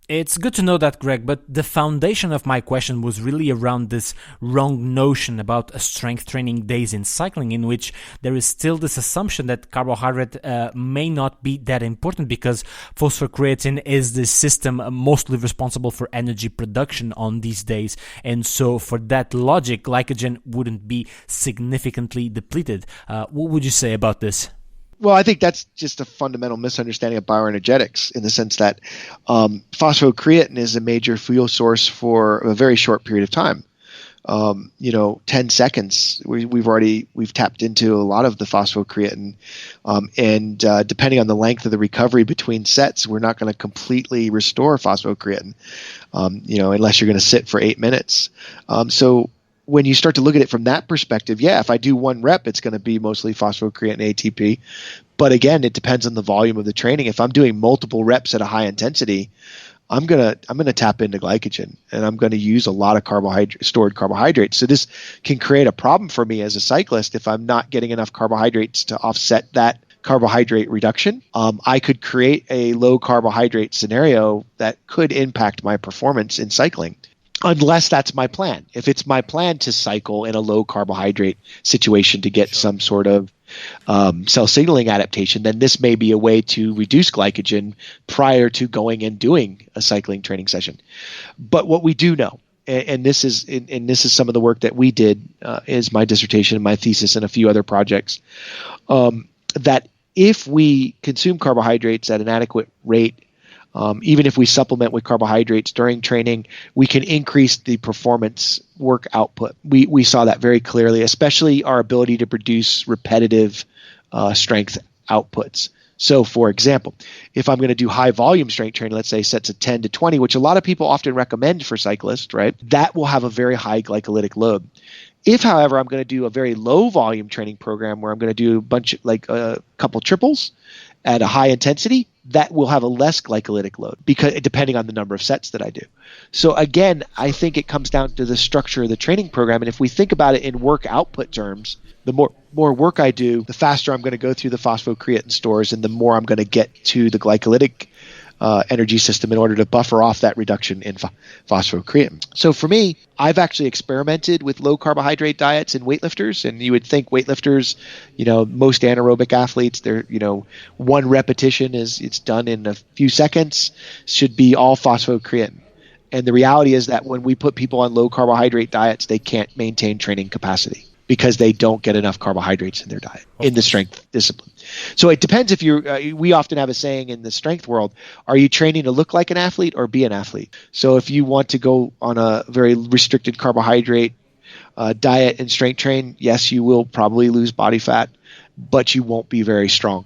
It's good to know that, Greg, but the foundation of my question was really around this wrong notion about strength training days in cycling, in which there is still this assumption that carbohydrate may not be that important because phosphocreatine is the system mostly responsible for energy production on these days. And so for that logic, glycogen wouldn't be significantly depleted. What would you say about this? Well, I think that's just a fundamental misunderstanding of bioenergetics in the sense that phosphocreatine is a major fuel source for a very short period of time. 10 seconds, we've tapped into a lot of the phosphocreatine, and depending on the length of the recovery between sets, we're not going to completely restore phosphocreatine, unless you're going to sit for 8 minutes. So when you start to look at it from that perspective, if I do 1 rep, it's going to be mostly phosphocreatine ATP. But again, it depends on the volume of the training. If I'm doing multiple reps at a high intensity, I'm gonna tap into glycogen, and I'm going to use a lot of stored carbohydrates. So this can create a problem for me as a cyclist if I'm not getting enough carbohydrates to offset that carbohydrate reduction. I could create a low carbohydrate scenario that could impact my performance in cycling. Unless that's my plan. If it's my plan to cycle in a low carbohydrate situation to get some sort of cell signaling adaptation, then this may be a way to reduce glycogen prior to going and doing a cycling training session. But what we do know, and this is some of the work that we did, is my dissertation and my thesis and a few other projects, that if we consume carbohydrates at an adequate rate, even if we supplement with carbohydrates during training, we can increase the performance work output. We saw that very clearly, especially our ability to produce repetitive strength outputs. So, for example, if I'm going to do high volume strength training, let's say sets of 10 to 20, which a lot of people often recommend for cyclists, right? That will have a very high glycolytic load. If, however, I'm going to do a very low volume training program where I'm going to do a couple triples at a high intensity, that will have a less glycolytic load because depending on the number of sets that I do. So again, I think it comes down to the structure of the training program. And if we think about it in work output terms, the more work I do, the faster I'm going to go through the phosphocreatine stores and the more I'm going to get to the glycolytic energy system in order to buffer off that reduction in phosphocreatine. So for me, I've actually experimented with low carbohydrate diets in weightlifters, and you would think weightlifters, most anaerobic athletes, they're, 1 repetition it's done in a few seconds, should be all phosphocreatine. And the reality is that when we put people on low carbohydrate diets, they can't maintain training capacity because they don't get enough carbohydrates in their diet, in the strength discipline. So it depends if we often have a saying in the strength world, are you training to look like an athlete or be an athlete? So if you want to go on a very restricted carbohydrate diet and strength train, yes, you will probably lose body fat, but you won't be very strong.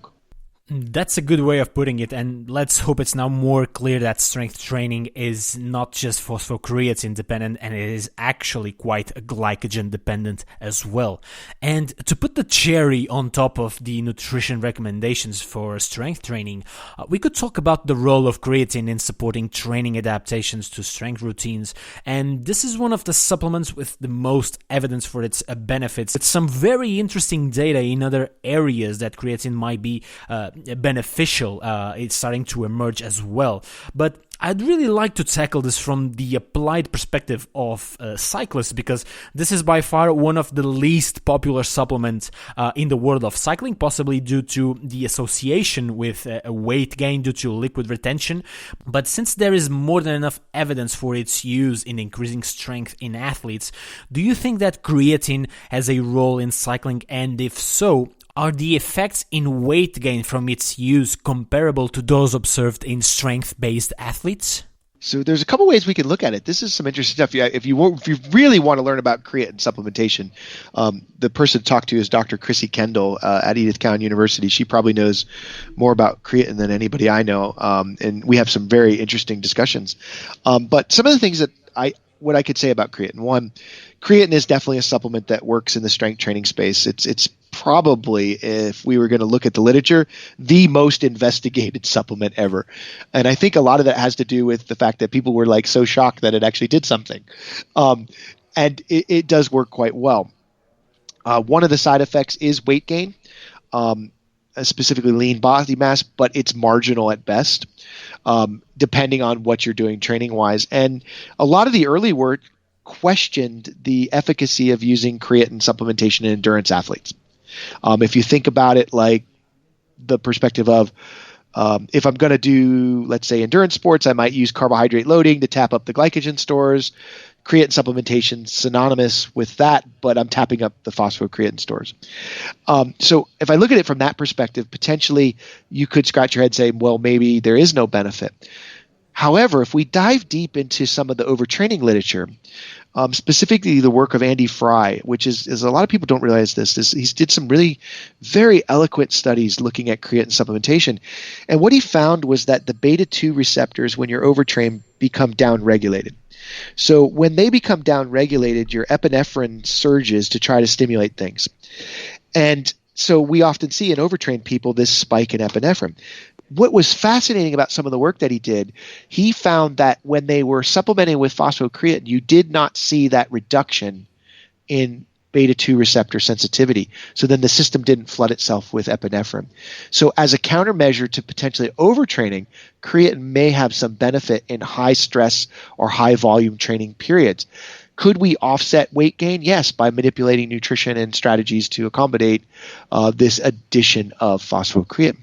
That's a good way of putting it, and let's hope it's now more clear that strength training is not just phosphocreatine dependent, and it is actually quite glycogen dependent as well. And to put the cherry on top of the nutrition recommendations for strength training, we could talk about the role of creatine in supporting training adaptations to strength routines, and this is one of the supplements with the most evidence for its benefits. It's some very interesting data in other areas that creatine might be beneficial. It's starting to emerge as well. But I'd really like to tackle this from the applied perspective of cyclists, because this is by far one of the least popular supplements in the world of cycling, possibly due to the association with weight gain due to liquid retention. But since there is more than enough evidence for its use in increasing strength in athletes, do you think that creatine has a role in cycling? And if so, are the effects in weight gain from its use comparable to those observed in strength-based athletes? So there's a couple ways we can look at it. This is some interesting stuff. If you really want to learn about creatine supplementation, the person to talk to is Dr. Chrissy Kendall at Edith Cowan University. She probably knows more about creatine than anybody I know, and we have some very interesting discussions. But some of the things that what I could say about creatine. One, creatine is definitely a supplement that works in the strength training space. It's probably, if we were going to look at the literature, the most investigated supplement ever. And I think a lot of that has to do with the fact that people were like so shocked that it actually did something. And it does work quite well. One of the side effects is weight gain, specifically lean body mass, but it's marginal at best, depending on what you're doing training wise. And a lot of the early work questioned the efficacy of using creatine supplementation in endurance athletes. If you think about it like the perspective of if I'm going to do, let's say, endurance sports, I might use carbohydrate loading to tap up the glycogen stores. Creatine supplementation synonymous with that, but I'm tapping up the phosphocreatine stores. So if I look at it from that perspective, potentially you could scratch your head and say, well, maybe there is no benefit. However, if we dive deep into some of the overtraining literature, specifically the work of Andy Fry, which is a lot of people don't realize this, he did some really very eloquent studies looking at creatine supplementation. And what he found was that the beta-2 receptors, when you're overtrained, become downregulated. So when they become downregulated, your epinephrine surges to try to stimulate things. And so we often see in overtrained people this spike in epinephrine. What was fascinating about some of the work that he did, he found that when they were supplementing with phosphocreatine, you did not see that reduction in beta-2 receptor sensitivity. So then the system didn't flood itself with epinephrine. So as a countermeasure to potentially overtraining, creatine may have some benefit in high stress or high volume training periods. Could we offset weight gain? Yes, by manipulating nutrition and strategies to accommodate this addition of phosphocreatine.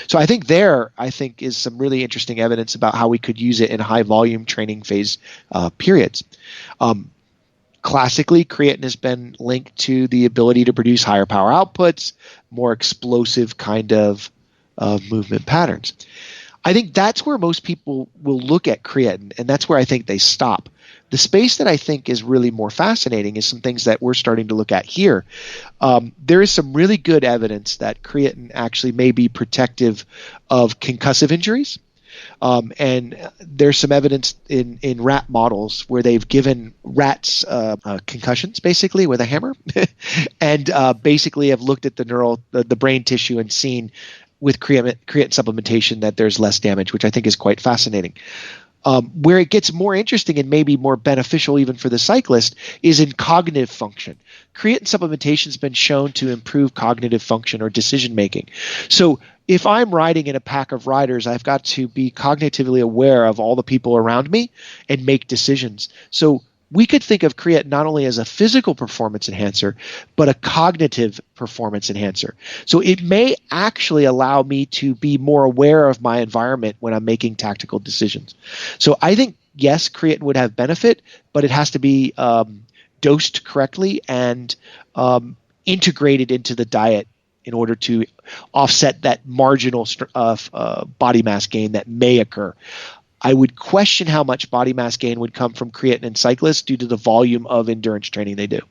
So I think is some really interesting evidence about how we could use it in high volume training phase periods. Classically, creatine has been linked to the ability to produce higher power outputs, more explosive kind of movement patterns. I think that's where most people will look at creatine, and that's where I think they stop. The space that I think is really more fascinating is some things that we're starting to look at here. There is some really good evidence that creatine actually may be protective of concussive injuries. And there's some evidence in rat models where they've given rats concussions, basically, with a hammer, and basically have looked at the brain tissue and seen with creatine supplementation that there's less damage, which I think is quite fascinating. Where it gets more interesting and maybe more beneficial even for the cyclist is in cognitive function. Creatine supplementation has been shown to improve cognitive function or decision making. So if I'm riding in a pack of riders, I've got to be cognitively aware of all the people around me and make decisions. So we could think of creatine not only as a physical performance enhancer, but a cognitive performance enhancer. So it may actually allow me to be more aware of my environment when I'm making tactical decisions. So I think, yes, creatine would have benefit, but it has to be dosed correctly and integrated into the diet in order to offset that marginal body mass gain that may occur. I would question how much body mass gain would come from creatine in cyclists due to the volume of endurance training they do.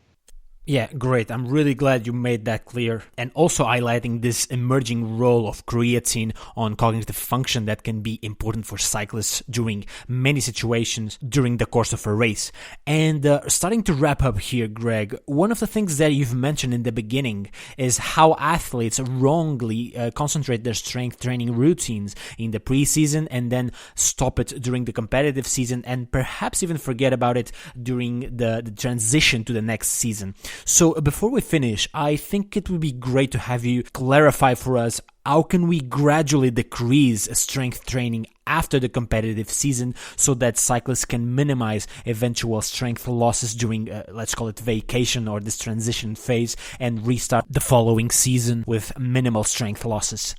Yeah, great. I'm really glad you made that clear. And also highlighting this emerging role of creatine on cognitive function that can be important for cyclists during many situations during the course of a race. And starting to wrap up here, Greg, one of the things that you've mentioned in the beginning is how athletes wrongly concentrate their strength training routines in the preseason and then stop it during the competitive season and perhaps even forget about it during the transition to the next season. So before we finish, I think it would be great to have you clarify for us how can we gradually decrease strength training after the competitive season so that cyclists can minimize eventual strength losses during, let's call it vacation or this transition phase, and restart the following season with minimal strength losses?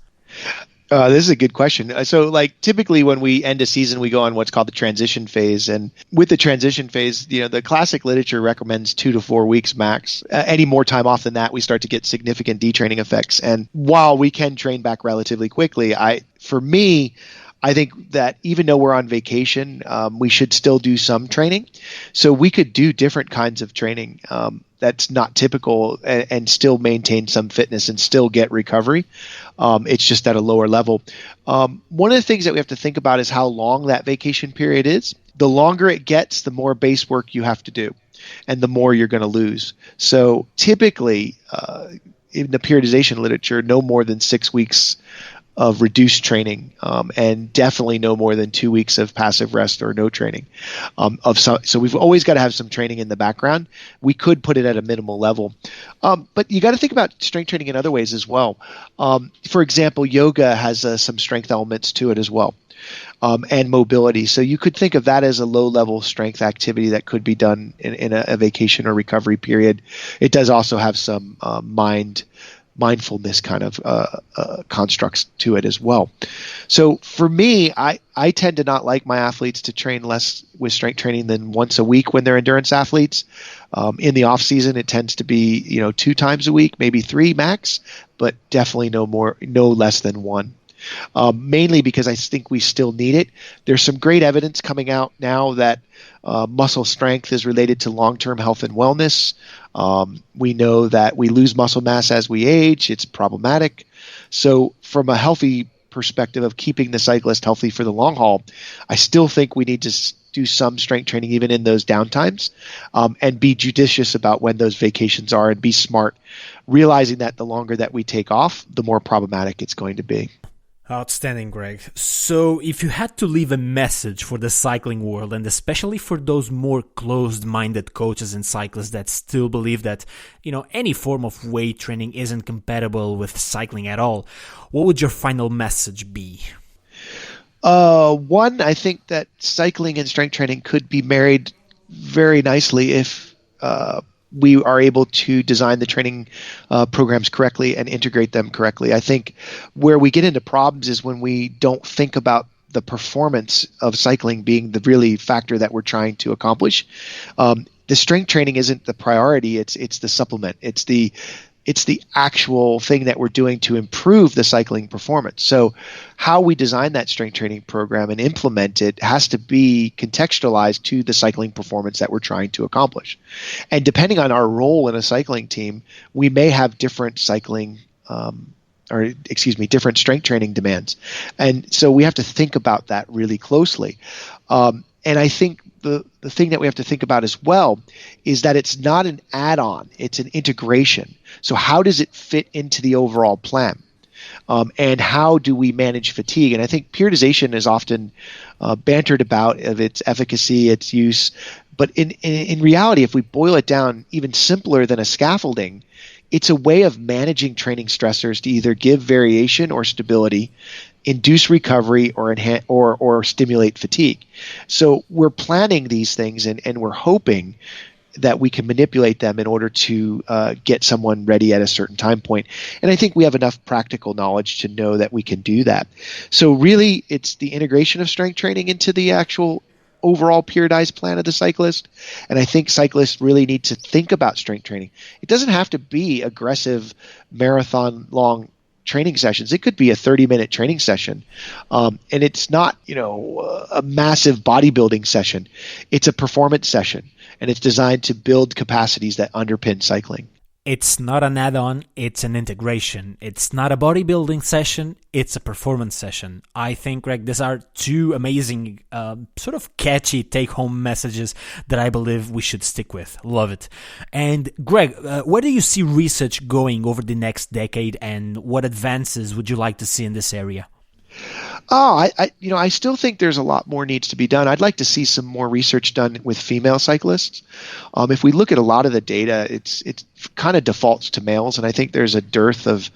This is a good question. So, like, typically when we end a season, we go on what's called the transition phase. And with the transition phase, the classic literature recommends 2 to 4 weeks max. Any more time off than that, we start to get significant detraining effects. And while we can train back relatively quickly, for me, I think that even though we're on vacation, we should still do some training. So we could do different kinds of training that's not typical and still maintain some fitness and still get recovery. It's just at a lower level. One of the things that we have to think about is how long that vacation period is. The longer it gets, the more base work you have to do, and the more you're going to lose. So typically, in the periodization literature, no more than 6 weeks of reduced training, and definitely no more than 2 weeks of passive rest or no training. So we've always got to have some training in the background. We could put it at a minimal level. But you got to think about strength training in other ways as well. For example, yoga has some strength elements to it as well, and mobility. So you could think of that as a low-level strength activity that could be done in a vacation or recovery period. It does also have some mindfulness kind of constructs to it as well. So for me, I tend to not like my athletes to train less with strength training than once a week when they're endurance athletes. In the off season, it tends to be 2 times a week, maybe 3 max, but definitely no less than 1. Mainly because I think we still need it. There's some great evidence coming out now that muscle strength is related to long-term health and wellness. We know that we lose muscle mass as we age. It's problematic. So from a healthy perspective of keeping the cyclist healthy for the long haul, I still think we need to do some strength training even in those downtimes, and be judicious about when those vacations are and be smart, realizing that the longer that we take off, the more problematic it's going to be. Outstanding, Greg. So if you had to leave a message for the cycling world, and especially for those more closed-minded coaches and cyclists that still believe that, any form of weight training isn't compatible with cycling at all, what would your final message be? One, I think that cycling and strength training could be married very nicely if we are able to design the training programs correctly and integrate them correctly. I think where we get into problems is when we don't think about the performance of cycling being the really factor that we're trying to accomplish. The strength training isn't the priority. It's the supplement. It's the actual thing that we're doing to improve the cycling performance. So how we design that strength training program and implement it has to be contextualized to the cycling performance that we're trying to accomplish. And depending on our role in a cycling team, we may have different different strength training demands. And so we have to think about that really closely. And I think the thing that we have to think about as well is that it's not an add-on, it's an integration. So how does it fit into the overall plan? And how do we manage fatigue? And I think periodization is often bantered about of its efficacy, its use. But in reality, if we boil it down even simpler than a scaffolding, it's a way of managing training stressors to either give variation or stability, induce recovery, or stimulate fatigue. So we're planning these things and we're hoping that we can manipulate them in order to get someone ready at a certain time point. And I think we have enough practical knowledge to know that we can do that. So really, it's the integration of strength training into the actual overall periodized plan of the cyclist. And I think cyclists really need to think about strength training. It doesn't have to be aggressive marathon long training sessions. It could be a 30-minute training session. And it's not, a massive bodybuilding session. It's a performance session, and it's designed to build capacities that underpin cycling. It's not an add-on, it's an integration. It's not a bodybuilding session, it's a performance session. I think, Greg, these are 2 amazing, sort of catchy take-home messages that I believe we should stick with. Love it. And Greg, where do you see research going over the next decade, and what advances would you like to see in this area? I still think there's a lot more needs to be done. I'd like to see some more research done with female cyclists. If we look at a lot of the data, it's kind of defaults to males, and I think there's a dearth of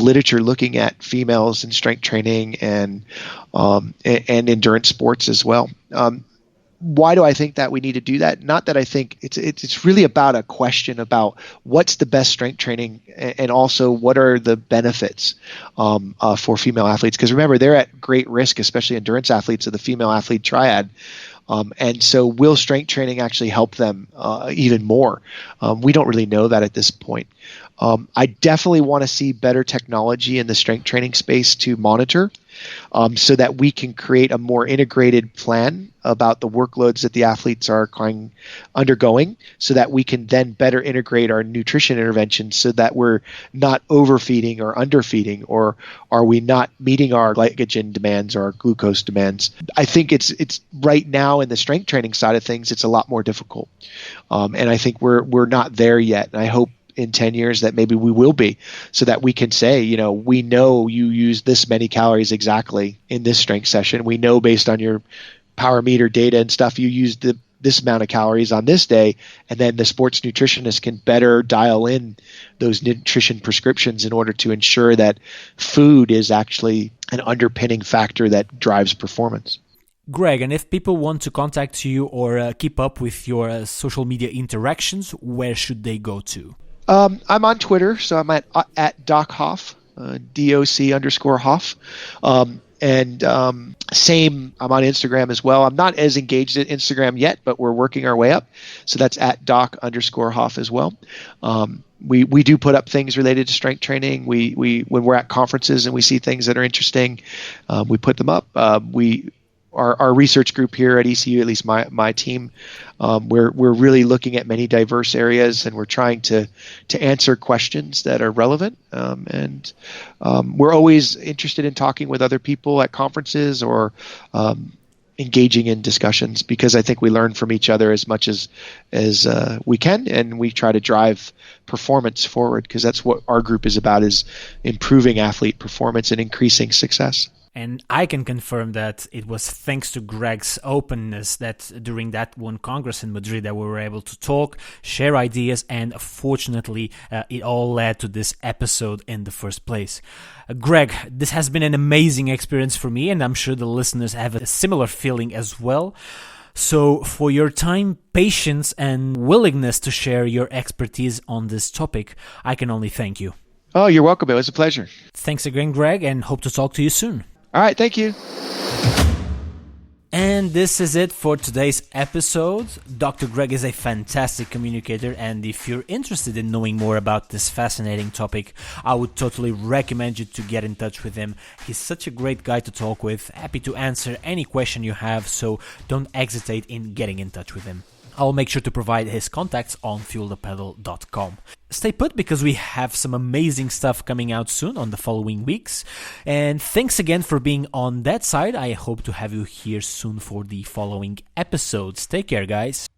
literature looking at females in strength training and endurance sports as well. Why do I think that we need to do that? Not that I think it's really about a question about what's the best strength training and also what are the benefits for female athletes. Because remember, they're at great risk, especially endurance athletes of the female athlete triad. And so will strength training actually help them even more? We don't really know that at this point. I definitely want to see better technology in the strength training space to monitor so that we can create a more integrated plan about the workloads that the athletes are undergoing so that we can then better integrate our nutrition interventions so that we're not overfeeding or underfeeding, or are we not meeting our glycogen demands or our glucose demands. I think it's right now in the strength training side of things, it's a lot more difficult. And I think we're not there yet. And I hope in 10 years that maybe we will be, so that we can say, we know you use this many calories exactly in this strength session. We know based on your power meter data and stuff, you used this amount of calories on this day, and then the sports nutritionist can better dial in those nutrition prescriptions in order to ensure that food is actually an underpinning factor that drives performance. Greg, and if people want to contact you or keep up with your social media interactions, where should they go to? I'm on Twitter, so I'm at Doc Haff, DOC_Haff. Same, I'm on Instagram as well. I'm not as engaged at Instagram yet, but we're working our way up. So that's at Doc_Haff as well. We do put up things related to strength training. We when we're at conferences and we see things that are interesting, we put them up. Our research group here at ECU, at least my team, we're really looking at many diverse areas, and we're trying to answer questions that are relevant. And we're always interested in talking with other people at conferences or engaging in discussions, because I think we learn from each other as much as we can, and we try to drive performance forward, because that's what our group is about, is improving athlete performance and increasing success. And I can confirm that it was thanks to Greg's openness that during that one Congress in Madrid that we were able to talk, share ideas, and fortunately it all led to this episode in the first place. Greg, this has been an amazing experience for me, and I'm sure the listeners have a similar feeling as well. So for your time, patience, and willingness to share your expertise on this topic, I can only thank you. Oh, you're welcome. It was a pleasure. Thanks again, Greg, and hope to talk to you soon. All right, thank you. And this is it for today's episode. Dr. Greg is a fantastic communicator, and if you're interested in knowing more about this fascinating topic, I would totally recommend you to get in touch with him. He's such a great guy to talk with, happy to answer any question you have, so don't hesitate in getting in touch with him. I'll make sure to provide his contacts on fuelthepedal.com. Stay put, because we have some amazing stuff coming out soon on the following weeks. And thanks again for being on that side. I hope to have you here soon for the following episodes. Take care, guys.